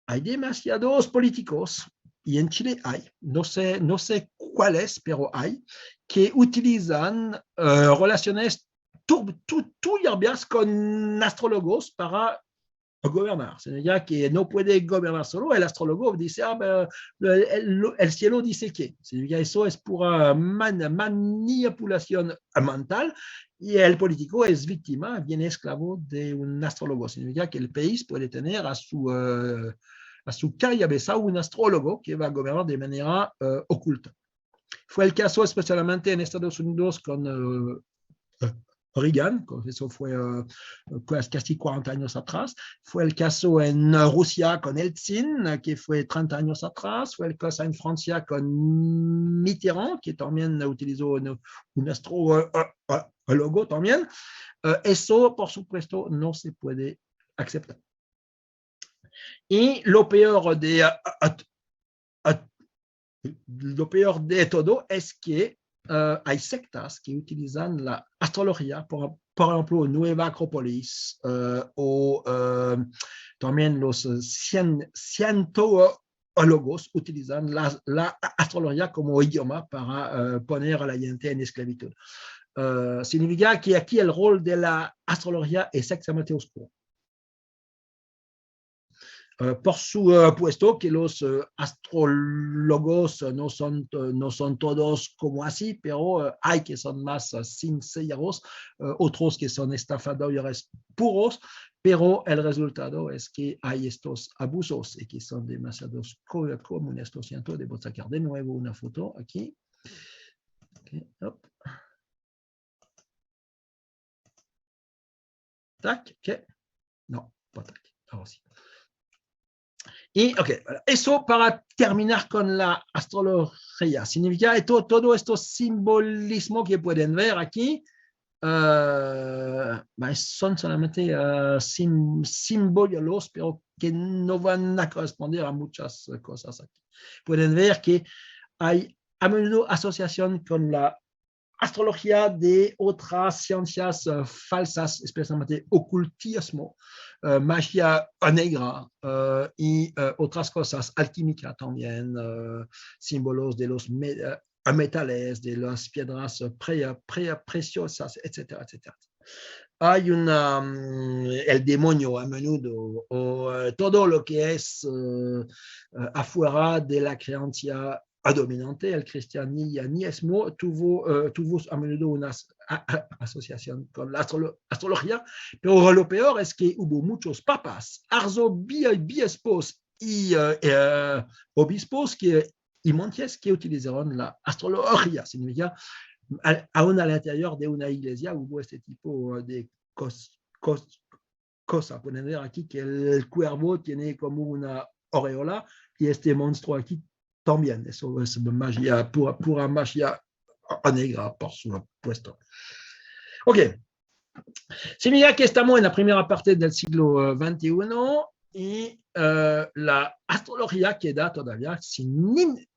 hay demasiados políticos, y en Chile hay, no sé cuáles, pero hay, que utilizan relaciones turbias con astrólogos para gobernar. Significa que no puede gobernar solo, el astrólogo dice, el cielo dice que. Significa eso es pura manipulación mental y el político es víctima, viene esclavo de un astrólogo. Significa que el país puede tener a su cabeza un astrólogo que va a gobernar de manera oculta. Fue el caso especialmente en Estados Unidos con Reagan, eso fue casi 40 años atrás. Fue el caso en Rusia con Eltsine, que fue 30 años atrás. Fue el caso en Francia con Mitterrand, que también utilizó un astrólogo también. Eso, por supuesto, no se puede aceptar. Y lo peor de todo es que hay sectas que utilizan la astrología, por ejemplo, Nueva Acrópolis o también los logos, utilizando la astrología como idioma para poner a la gente en esclavitud. Significa que aquí el rol de la astrología es exactamente oscuro. Por supuesto que los astrólogos no son todos como así, pero hay que son más sinceros, otros que son estafadores puros, pero el resultado es que hay estos abusos y que son demasiado comunes. Lo siento, debo sacar de nuevo una foto aquí. Okay, hop. Tac, ok. No, pas tac. Ahora sí. Y, ok, eso para terminar con la astrología. Significa todo estos simbolismos que pueden ver aquí, son solamente símbolos, pero que no van a corresponder a muchas cosas aquí. Pueden ver que hay a menudo asociación con la astrología de otras ciencias falsas, especialmente ocultismo, magia negra y otras cosas, alquímica también, símbolos de los metales, de las piedras preciosas, etcétera, etcétera. Hay el demonio a menudo, o todo lo que es afuera de la creencia dominante, el cristianismo tuvo a menudo una asociación con la astrología, pero lo peor es que hubo muchos papas, arzobispos y obispos y monjes que utilizaron la astrología. Significa, aún al interior de una iglesia hubo este tipo de cosas. Pueden ver aquí que el cuervo tiene como una aureola y este monstruo aquí también. Eso es magia, pura magia negra, por supuesto. Ok. Significa que estamos en la primera parte del siglo XXI y la astrología queda todavía sin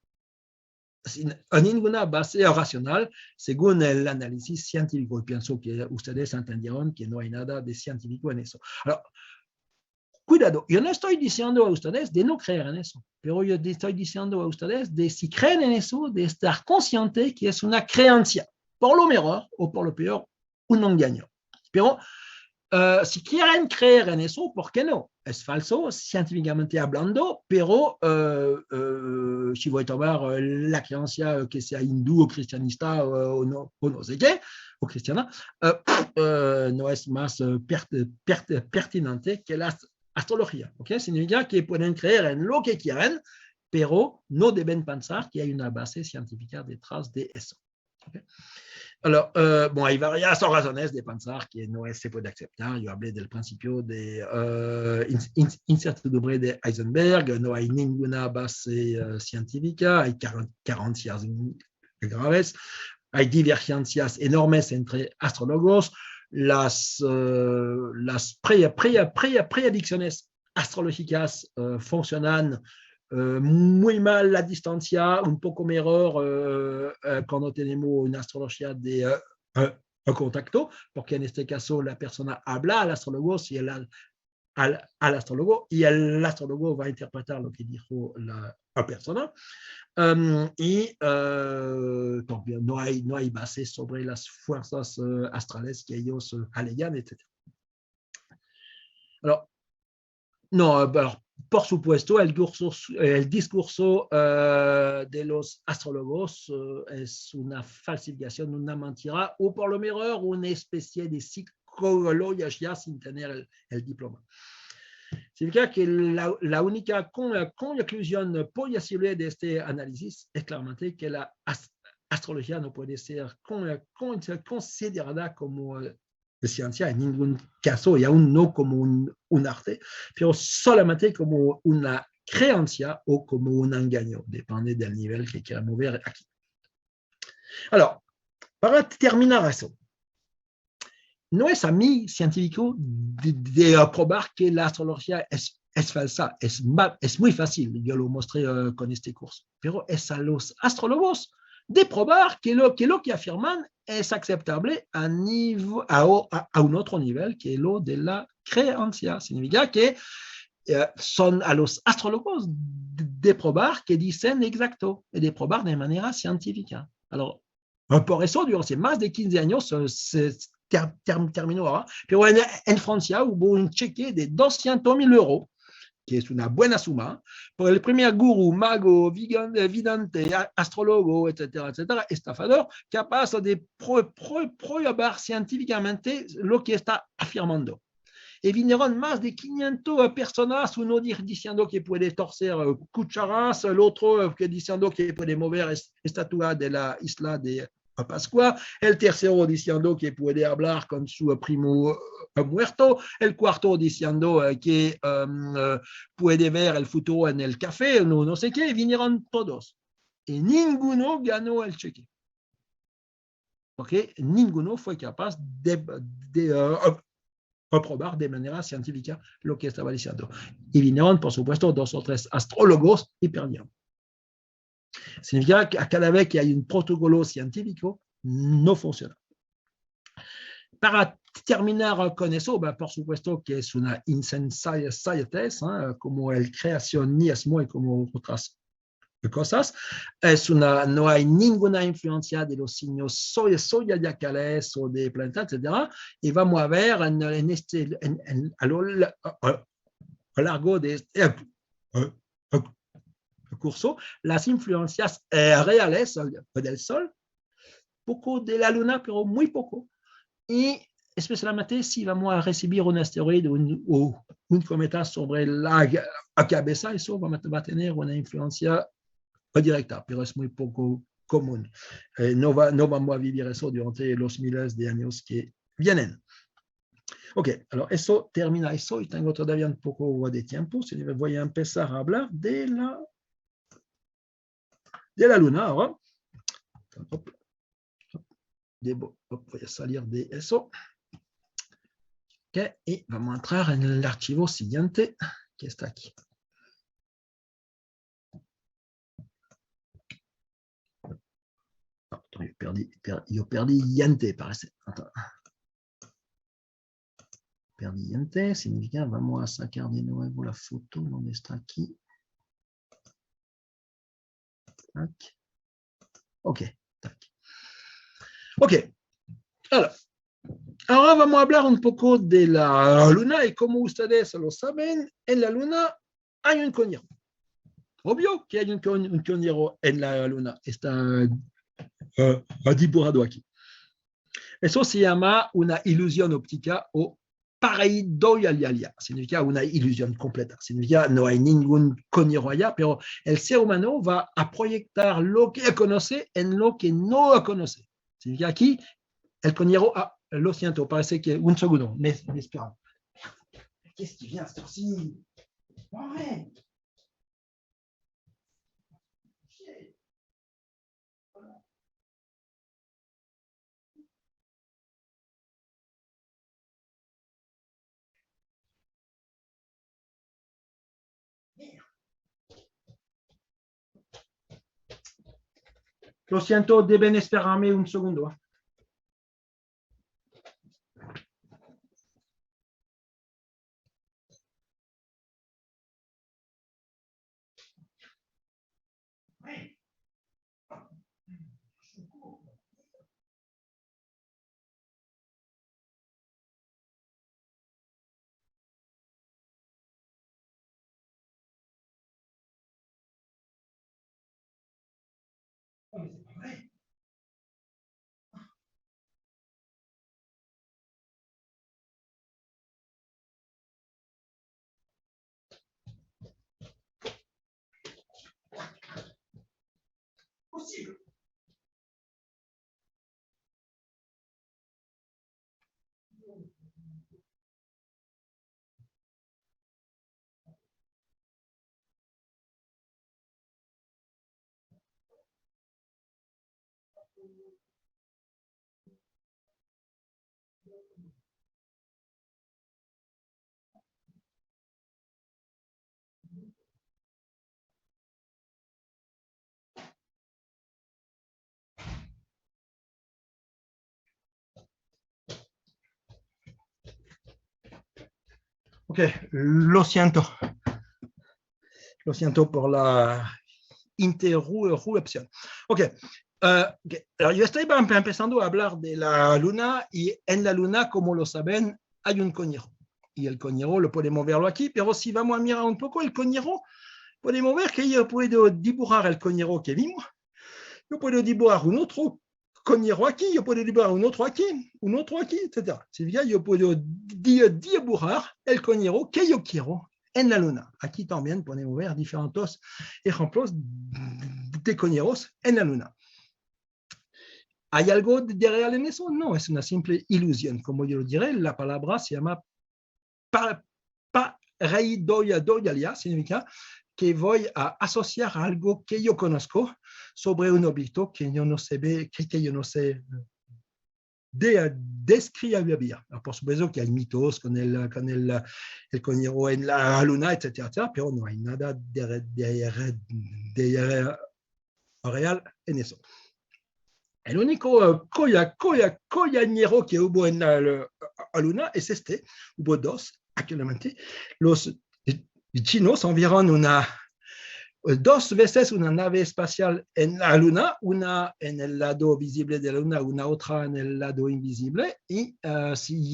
ninguna base racional según el análisis científico. Y pienso que ustedes entendieron que no hay nada de científico en eso. Ahora, cuidado, yo no estoy diciendo a ustedes de no creer en eso, pero yo estoy diciendo a ustedes de si creen en eso, de estar consciente que es una creencia, por lo mejor o por lo peor, un engaño. Pero si quieren creer en eso, ¿por qué no? Es falso, científicamente hablando, pero si voy a tomar la creencia que sea hindú o cristianista o no sé qué, o cristiana, no es más pertinente que la astrología. ¿Okay? Significa que pueden creer en lo que quieren, pero no deben pensar que hay una base científica detrás de eso. ¿Okay? Alors, hay varias razones de pensar que no se puede aceptar. Yo hablé del principio de incertidumbre de Heisenberg, no hay ninguna base científica, hay carencias graves, hay divergencias enormes entre astrólogos, las predicciones astrológicas funcionan muy mal la distancia, un poco mejor cuando tenemos una astrología de contacto, porque en este caso la persona habla al astrólogo, si al astrólogo, y el astrólogo va a interpretar lo que dijo la persona. Y también no hay base sobre las fuerzas astrales que ellos alegan, etc. Alors, no, alors, por supuesto, el discurso de los astrólogos es una falsificación, una mentira, o por lo menos una especie de psicología sin tener el diploma. Significa que la única conclusión posible de este análisis es claramente que la astrología no puede ser considerada como de ciencia en ningún caso, y aún no como un arte, pero solamente como una creencia o como un engaño, depende del nivel que queramos ver aquí. Alors, para terminar eso, no es a mí científico de probar que la astrología es falsa, es muy fácil, yo lo mostré con este curso, pero es a los astrólogos de probar que lo que afirman es aceptable a un otro nivel que lo de la creencia. Significa que son a los astrólogos de probar que dicen exacto y de probar de manera científica. Alors, por eso, durante más de 15 años se terminó ahora, pero en Francia hubo un cheque de 200.000 euros, que es una buena suma, por el primer gurú, mago, vidente, astrólogo, etcétera, etcétera, estafador, capaz de probar científicamente lo que está afirmando. Y vinieron más de 500 personas, uno diciendo que puede torcer cucharas, el otro diciendo que puede mover estatua de la isla de Pascua, el tercero diciendo que puede hablar con su primo muerto, el cuarto diciendo que puede ver el futuro en el café, no sé qué, vinieron todos. Y ninguno ganó el cheque. Porque ninguno fue capaz de probar de manera científica lo que estaba diciendo. Y vinieron, por supuesto, 2 o 3 astrólogos y perdieron. Significa que cada vez que hay un protocolo científico, no funciona. Para terminar con eso, por supuesto que es una insensatez, como el creacionismo y como otras cosas. No hay ninguna influencia de los signos zodiacales o de planetas, etc. Y vamos a ver a lo largo de este curso las influencias reales del Sol, poco de la Luna, pero muy poco. Y especialmente si vamos a recibir un asteroide o un cometa sobre la cabeza, eso va a tener una influencia directa, pero es muy poco común. No vamos a vivir eso durante los miles de años que vienen. Ok, alors eso termina eso y tengo todavía un poco de tiempo. Si voy a empezar a hablar de la Luna ahora. Voy a salir de eso. Ok, y vamos a entrar en el archivo siguiente que está aquí. Yo perdí Yante, parece. Perdí Yante, significa vamos a sacar de nuevo la foto. ¿Dónde está aquí? Tac. Ok, tac. Ok, ahora vamos a hablar un poco de la Luna y como ustedes lo saben, en la Luna hay un conejo. Obvio que hay un conejo en la Luna. Está dibujado aquí. Eso se llama una ilusión óptica o pareidolia. Significa una ilusión completa. Significa no hay ningún conejo allá, pero el ser humano va a proyectar lo que conoce en lo que no conoce. Significa aquí, el conejo, lo siento, parece que un segundo, me espera. Qu'est-ce qui vient cette heure-ci? Arrête! Lo siento, deben esperarme un segundo. Possible. Ok, lo siento. Lo siento por la interrupción. Ok. Alors, yo estoy empezando a hablar de la luna y en la luna, como lo saben, hay un coñero. Y el coñero lo podemos verlo aquí, pero si vamos a mirar un poco el coñero, podemos ver que yo puedo dibujar el coñero que vimos. Yo puedo dibujar un otro coñero aquí, yo puedo dibujar un otro aquí, etc. Significa, yo puedo dibujar el coñero que yo quiero en la luna. Aquí también podemos ver diferentes ejemplos de coñeros en la luna. ¿Hay algo de real en eso? No, es una simple ilusión. Como yo lo diré, la palabra se llama pareidolia, significa que voy a asociar algo que yo conozco sobre un objeto que yo no sé, que yo no sé describir bien. Por supuesto que hay mitos con el coñero en la luna, etcétera, pero no hay nada de real en eso. El único coñero que hubo en la luna es este. Hubo dos actualmente. Los chinos enviaron dos veces una nave espacial en la luna, una en el lado visible de la luna, una otra en el lado invisible, y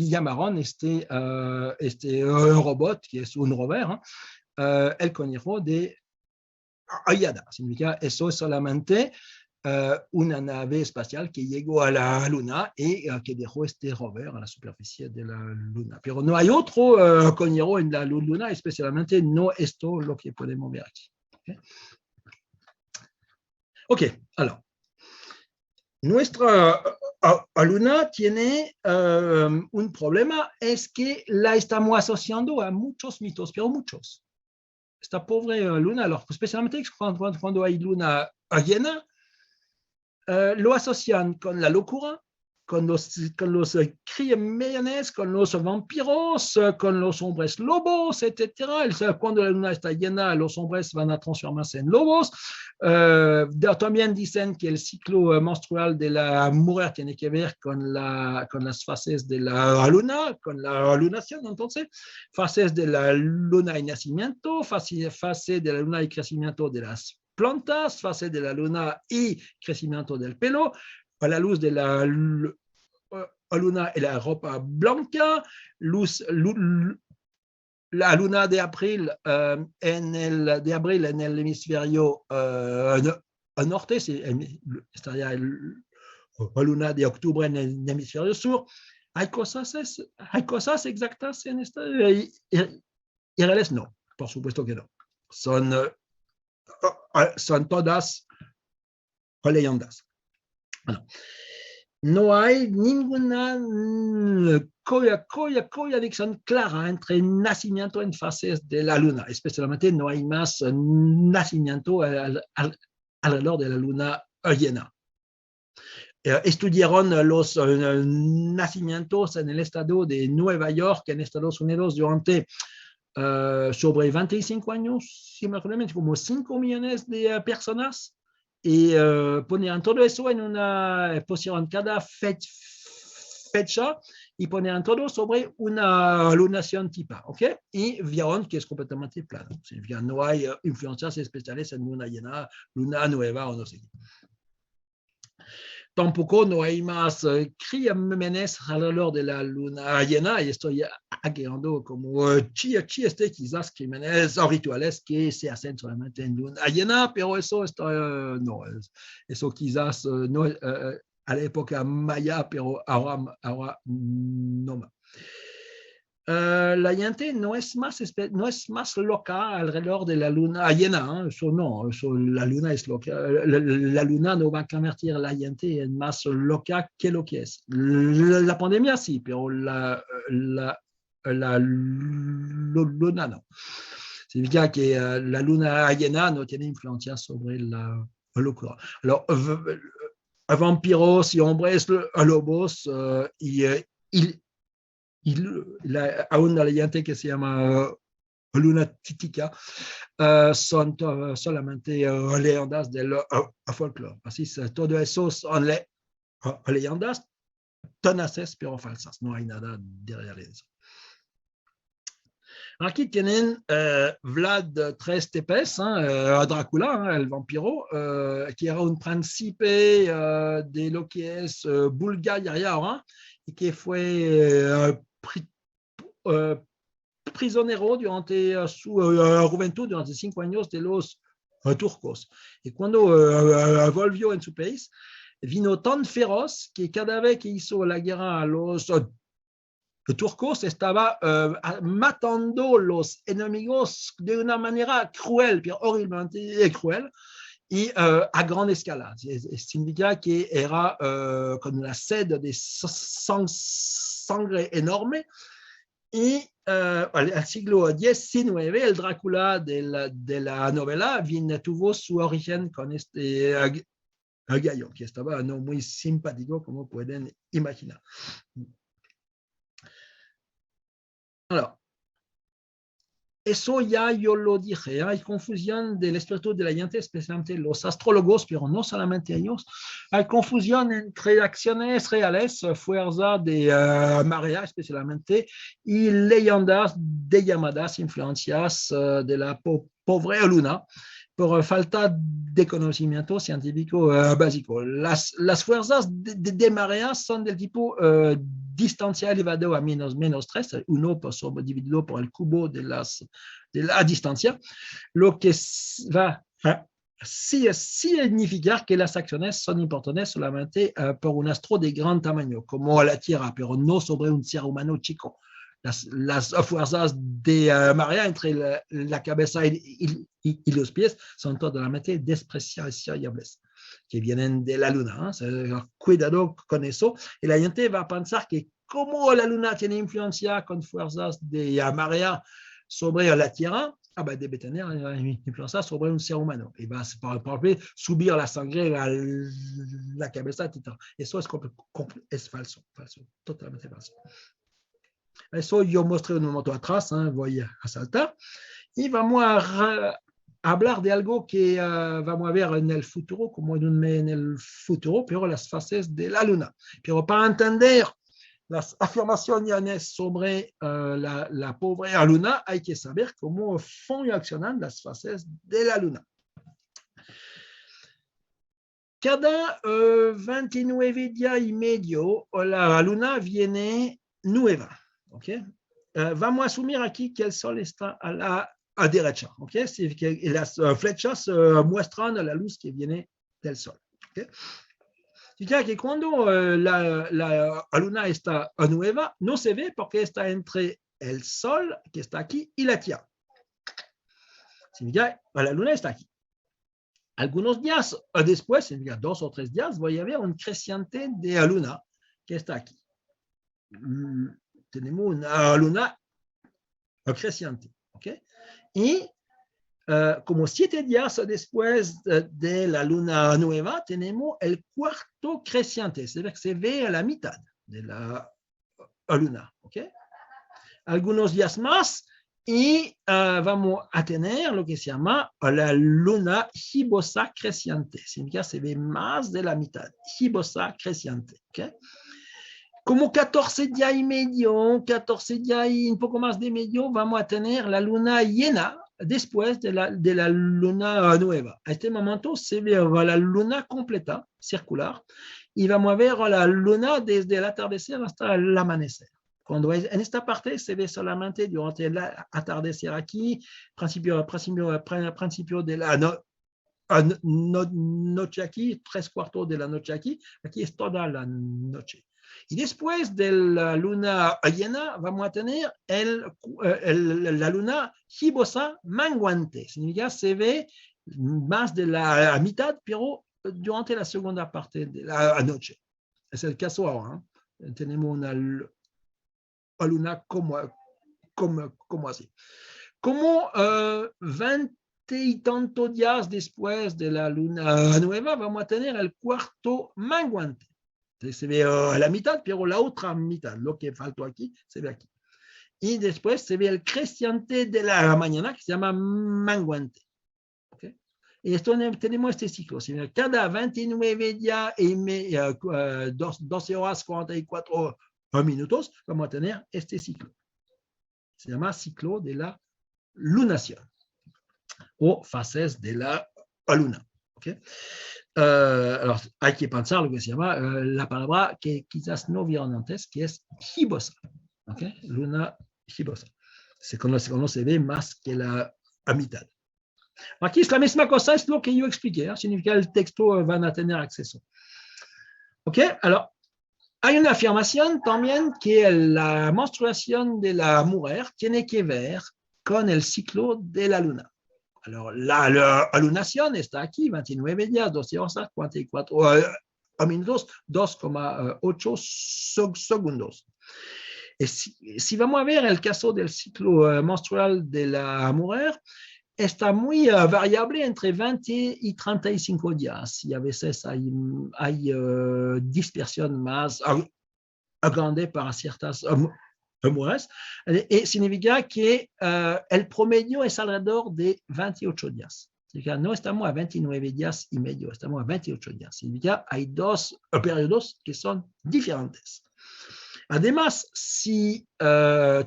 llamaron este robot, que es un rover, el coñero de Ayada. Significa eso solamente una nave espacial que llegó a la luna y que dejó este rover a la superficie de la luna. Pero no hay otro coñero en la luna, especialmente no esto lo que podemos ver aquí. Ok, alors, nuestra luna tiene un problema, es que la estamos asociando a muchos mitos, pero muchos. Esta pobre luna, alors, especialmente cuando hay luna llena, lo asocian con la locura, con los crímenes, con los vampiros, con los hombres lobos, etc. Cuando la luna está llena, los hombres van a transformarse en lobos. También dicen que el ciclo menstrual de la mujer tiene que ver con las fases de la luna, con la lunación, entonces, fases de la luna y nacimiento, fase de la luna y crecimiento de las plantas, fase de la luna y crecimiento del pelo, a la luz de la luna y la ropa blanca, la luna de abril en el hemisferio norte, estaría la luna de octubre en el hemisferio sur. ¿Hay cosas exactas en esta? Irreales? No, por supuesto que no. Son todas leyendas. Bueno, no hay ninguna conexión clara entre nacimiento en fases de la luna, especialmente no hay más nacimiento alrededor de la luna llena. Estudiaron los nacimientos en el estado de Nueva York, en Estados Unidos, durante sobre 25 años, si me recuerdo, como 5 millones de personas, y ponían todo eso pusieron cada fecha y ponían todo sobre una lunación tipo, ¿ok? Y vieron que es completamente plano. Significa no hay influencias especiales en luna llena, luna nueva o no sé qué. Tampoco no hay más crímenes alrededor de la luna llena, y estoy agregando como chiste, quizás crímenes rituales que se hacen solamente en luna llena, pero eso no, eso quizás no a la época maya, pero ahora no más. La gente no es más loca alrededor de la luna llena, eso no, la luna es loca, la luna no va a convertir a la gente en más loca que lo que es. La pandemia sí, pero la luna no. Significa que la luna llena no tiene influencia sobre la locura. Alors, vampiros y hombres lobos, a una leyenda que se llama Luna Titica, son solamente leyendas del folclore. Así todo eso son leyendas tenaces pero falsas. No hay nada de real en eso. Aquí tienen Vlad tres Tepes, Drácula, el vampiro, que era un príncipe de lo que es Bulgaria ahora, y que fue prisionero durante su juventud, durante 5 años de los turcos. Y cuando volvió en su país, vino tan feroz que cada vez que hizo la guerra a los turcos estaba matando los enemigos de una manera cruel, horriblemente cruel, y a gran escala. Significa que era con una sed de sangre enorme. Y al siglo XIX, el Drácula de la novela tuvo su origen con este gallo, que estaba no muy simpático, como pueden imaginar. Alors, eso ya yo lo dije, hay confusión del espíritu de la gente, especialmente los astrólogos, pero no solamente ellos. Hay confusión entre acciones reales, fuerza de marea especialmente, y leyendas de llamadas influencias de la pobre luna, por falta de conocimiento científico básico. Las fuerzas de marea son del tipo distancia elevado a menos 3, 1 dividido por el cubo de la distancia, lo que va a significar que las acciones son importantes solamente por un astro de gran tamaño, como la Tierra, pero no sobre un ser humano chico. Las fuerzas de marea entre la cabeza y los pies son totalmente despreciables, que vienen de la luna. Cuidado con eso. Y la gente va a pensar que como la luna tiene influencia con fuerzas de marea sobre la Tierra, debe tener influencia sobre un ser humano. Y va, por ejemplo, subir la sangre a la cabeza, etc. Eso es falso, totalmente falso. Eso yo mostré un momento atrás, voy a saltar. Y vamos a hablar de algo que vamos a ver en el futuro, como en el futuro, pero las fases de la luna. Pero para entender las afirmaciones sobre la pobre luna, hay que saber cómo funcionan las fases de la luna. Cada 29 días y medio, la luna viene nueva. ¿Okay? Vamos a asumir aquí que el sol está a la derecha. ¿Okay? Que las flechas muestran la luz que viene del sol. ¿Okay? Significa que cuando la luna está nueva, no se ve porque está entre el sol que está aquí y la Tierra. Significa que la luna está aquí. Algunos días después, 2 o 3 días, voy a ver un creciente de la luna que está aquí. Tenemos una luna creciente. ¿Okay? Y como 7 días después de la luna nueva, tenemos el cuarto creciente, es decir, que se ve a la mitad de la luna. ¿Okay? Algunos días más y vamos a tener lo que se llama la luna gibosa creciente, significa que se ve más de la mitad, gibosa creciente. ¿Okay? Como 14 días y medio, 14 días y un poco más de medio, vamos a tener la luna llena después de la luna nueva. A este momento se ve la luna completa, circular, y vamos a ver la luna desde el atardecer hasta el amanecer. Cuando en esta parte se ve solamente durante el atardecer aquí, principio de la noche aquí, 3/4 de la noche aquí es toda la noche. Y después de la luna llena vamos a tener la luna gibosa menguante. Significa que se ve más de la mitad, pero durante la segunda parte de la noche. Es el caso ahora. Tenemos una luna como así. Como 20 y tantos días después de la luna nueva vamos a tener el cuarto menguante. Se ve a la mitad, pero la otra mitad, lo que faltó aquí, se ve aquí. Y después se ve el creciente de la mañana, que se llama menguante. ¿Okay? Y esto tenemos este ciclo. Cada 29 días y 12 horas 44 minutos, vamos a tener este ciclo. se llama ciclo de la lunación o fases de la luna. ¿Okay? Hay que pensar lo que se llama la palabra que quizás no vieron antes, que es gibosa. ¿Okay? Luna gibosa. Se conoce bien más que la mitad. Aquí es la misma cosa, es lo que yo expliqué, significa que el texto van a tener acceso. ¿Ok? Alors, hay una afirmación también que la menstruación de la mujer tiene que ver con el ciclo de la luna. Alors, la lunación está aquí, 29 días, 12 horas, 44 minutos, 2,8 segundos. Si vamos a ver el caso del ciclo menstrual de la mujer, está muy variable entre 20 y 35 días. Y a veces hay dispersión más grande para ciertas mujeres. Y significa que el promedio es alrededor de 28 días. Significa, no estamos a 29 días y medio, estamos a 28 días. Significa que hay dos periodos que son diferentes. Además, si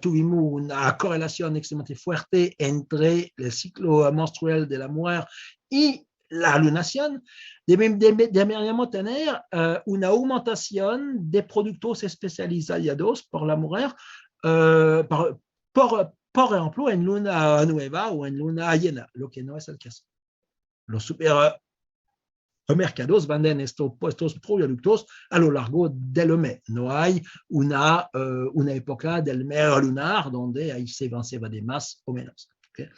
tuvimos una correlación extremadamente fuerte entre el ciclo menstrual de la mujer y la lunación, deberíamos tener una aumentación de productos especializados por la mujer, por ejemplo, en luna nueva o en luna llena, lo que no es el caso. Los mercados venden estos productos a lo largo del mes. No hay una época del mes lunar donde ahí se va de más o menos. ¿Okay?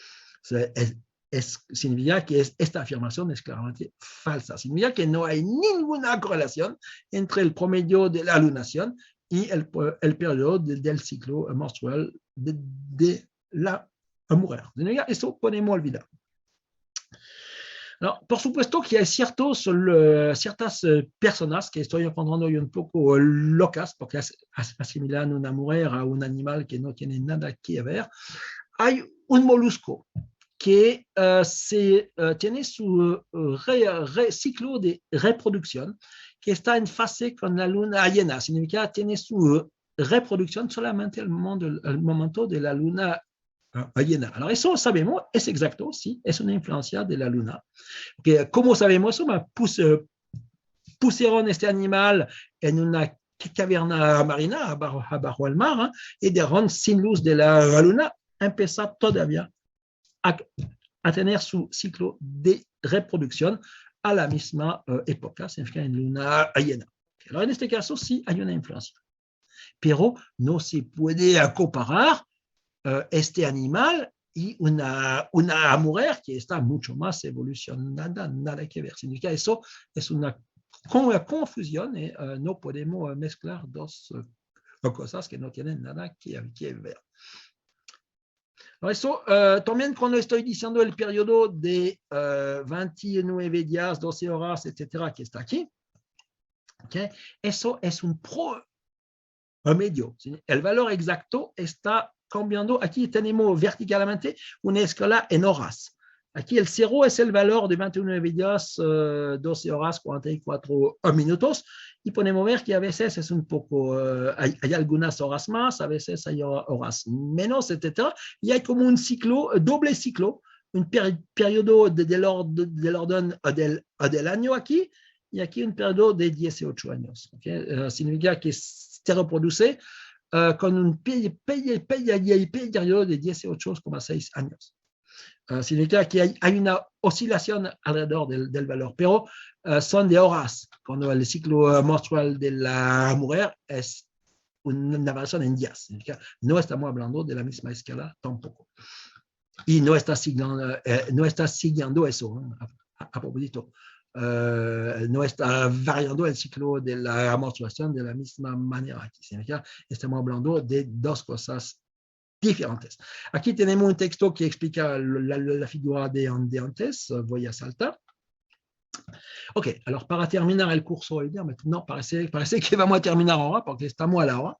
Significa que esta afirmación es claramente falsa. Significa que no hay ninguna correlación entre el promedio de la lunación y el periodo del ciclo menstrual de la mujer. Eso podemos olvidar. Alors, por supuesto que hay ciertas personas que estoy encontrando un poco locas porque asimilan una mujer a un animal que no tiene nada que ver. Hay un molusco que tiene su ciclo de reproducción que está en fase con la luna llena. Significa que tiene su reproducción solamente al momento de la luna llena. Alors, eso sabemos, es exacto, sí, es una influencia de la luna. Okay, ¿cómo sabemos eso? Pusieron este animal en una caverna marina abajo del mar y dejaron sin luz de la luna, empezó todavía a tener su ciclo de reproducción a la misma época, significa en luna llena. Alors, en este caso sí hay una influencia, pero no se puede comparar este animal y una mujer que está mucho más evolucionada, nada que ver. Significa eso es una confusión y no podemos mezclar dos cosas que no tienen nada que ver. Eso, también cuando estoy diciendo el periodo de 29 días, 12 horas, etcétera, que está aquí, ¿okay? Eso es un promedio. El valor exacto está cambiando. Aquí tenemos verticalmente una escala en horas. Aquí el 0 es el valor de 29 días, 12 horas, 44 minutos. Y podemos ver que a veces es un poco, hay algunas horas más, a veces hay horas menos, etc. Y hay como un ciclo, doble ciclo, un periodo del orden del año aquí, y aquí un periodo de 18 años. ¿Okay? Significa que se reproduce con un periodo de 18,6 años. Significa que hay una oscilación alrededor del valor, pero son de horas, cuando el ciclo menstrual de la mujer es una variación en días. Significa, no estamos hablando de la misma escala tampoco. Y no está siguiendo eso, a propósito. No está variando el ciclo de la menstruación de la misma manera. Significa, estamos hablando de dos cosas diferentes. Aquí tenemos un texto que explica la figura de antes. Voy a saltar. Ok, alors para terminar el curso hoy día, no, parece que vamos a terminar ahora porque estamos a la hora.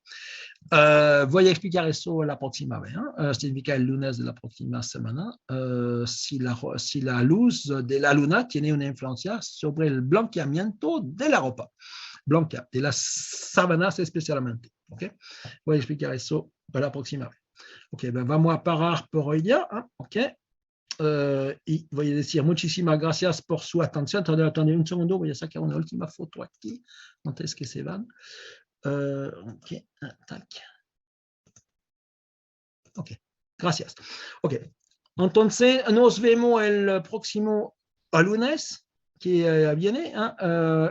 Voy a explicar eso la próxima vez. Significa el lunes de la próxima semana. Si la luz de la luna tiene una influencia sobre el blanqueamiento de la ropa blanca, de las sábanas especialmente. Okay? Voy a explicar eso la próxima vez. Ok, ben vamos a parar por hoy día. Ok. Y voy a decir muchísimas gracias por su atención. Attendez un segundo, voy a sacar una última foto aquí antes que se van. Ok, tac. Ok, gracias. Ok, entonces nos vemos el próximo lunes que viene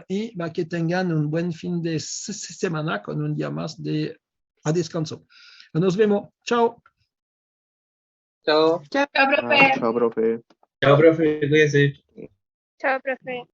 y que tengan un buen fin de semana con un día más a descanso. Nos vemos. Chao. Chao. Chao, profe. Chao, profe. Chao, profe, cuídese. Chao, profe.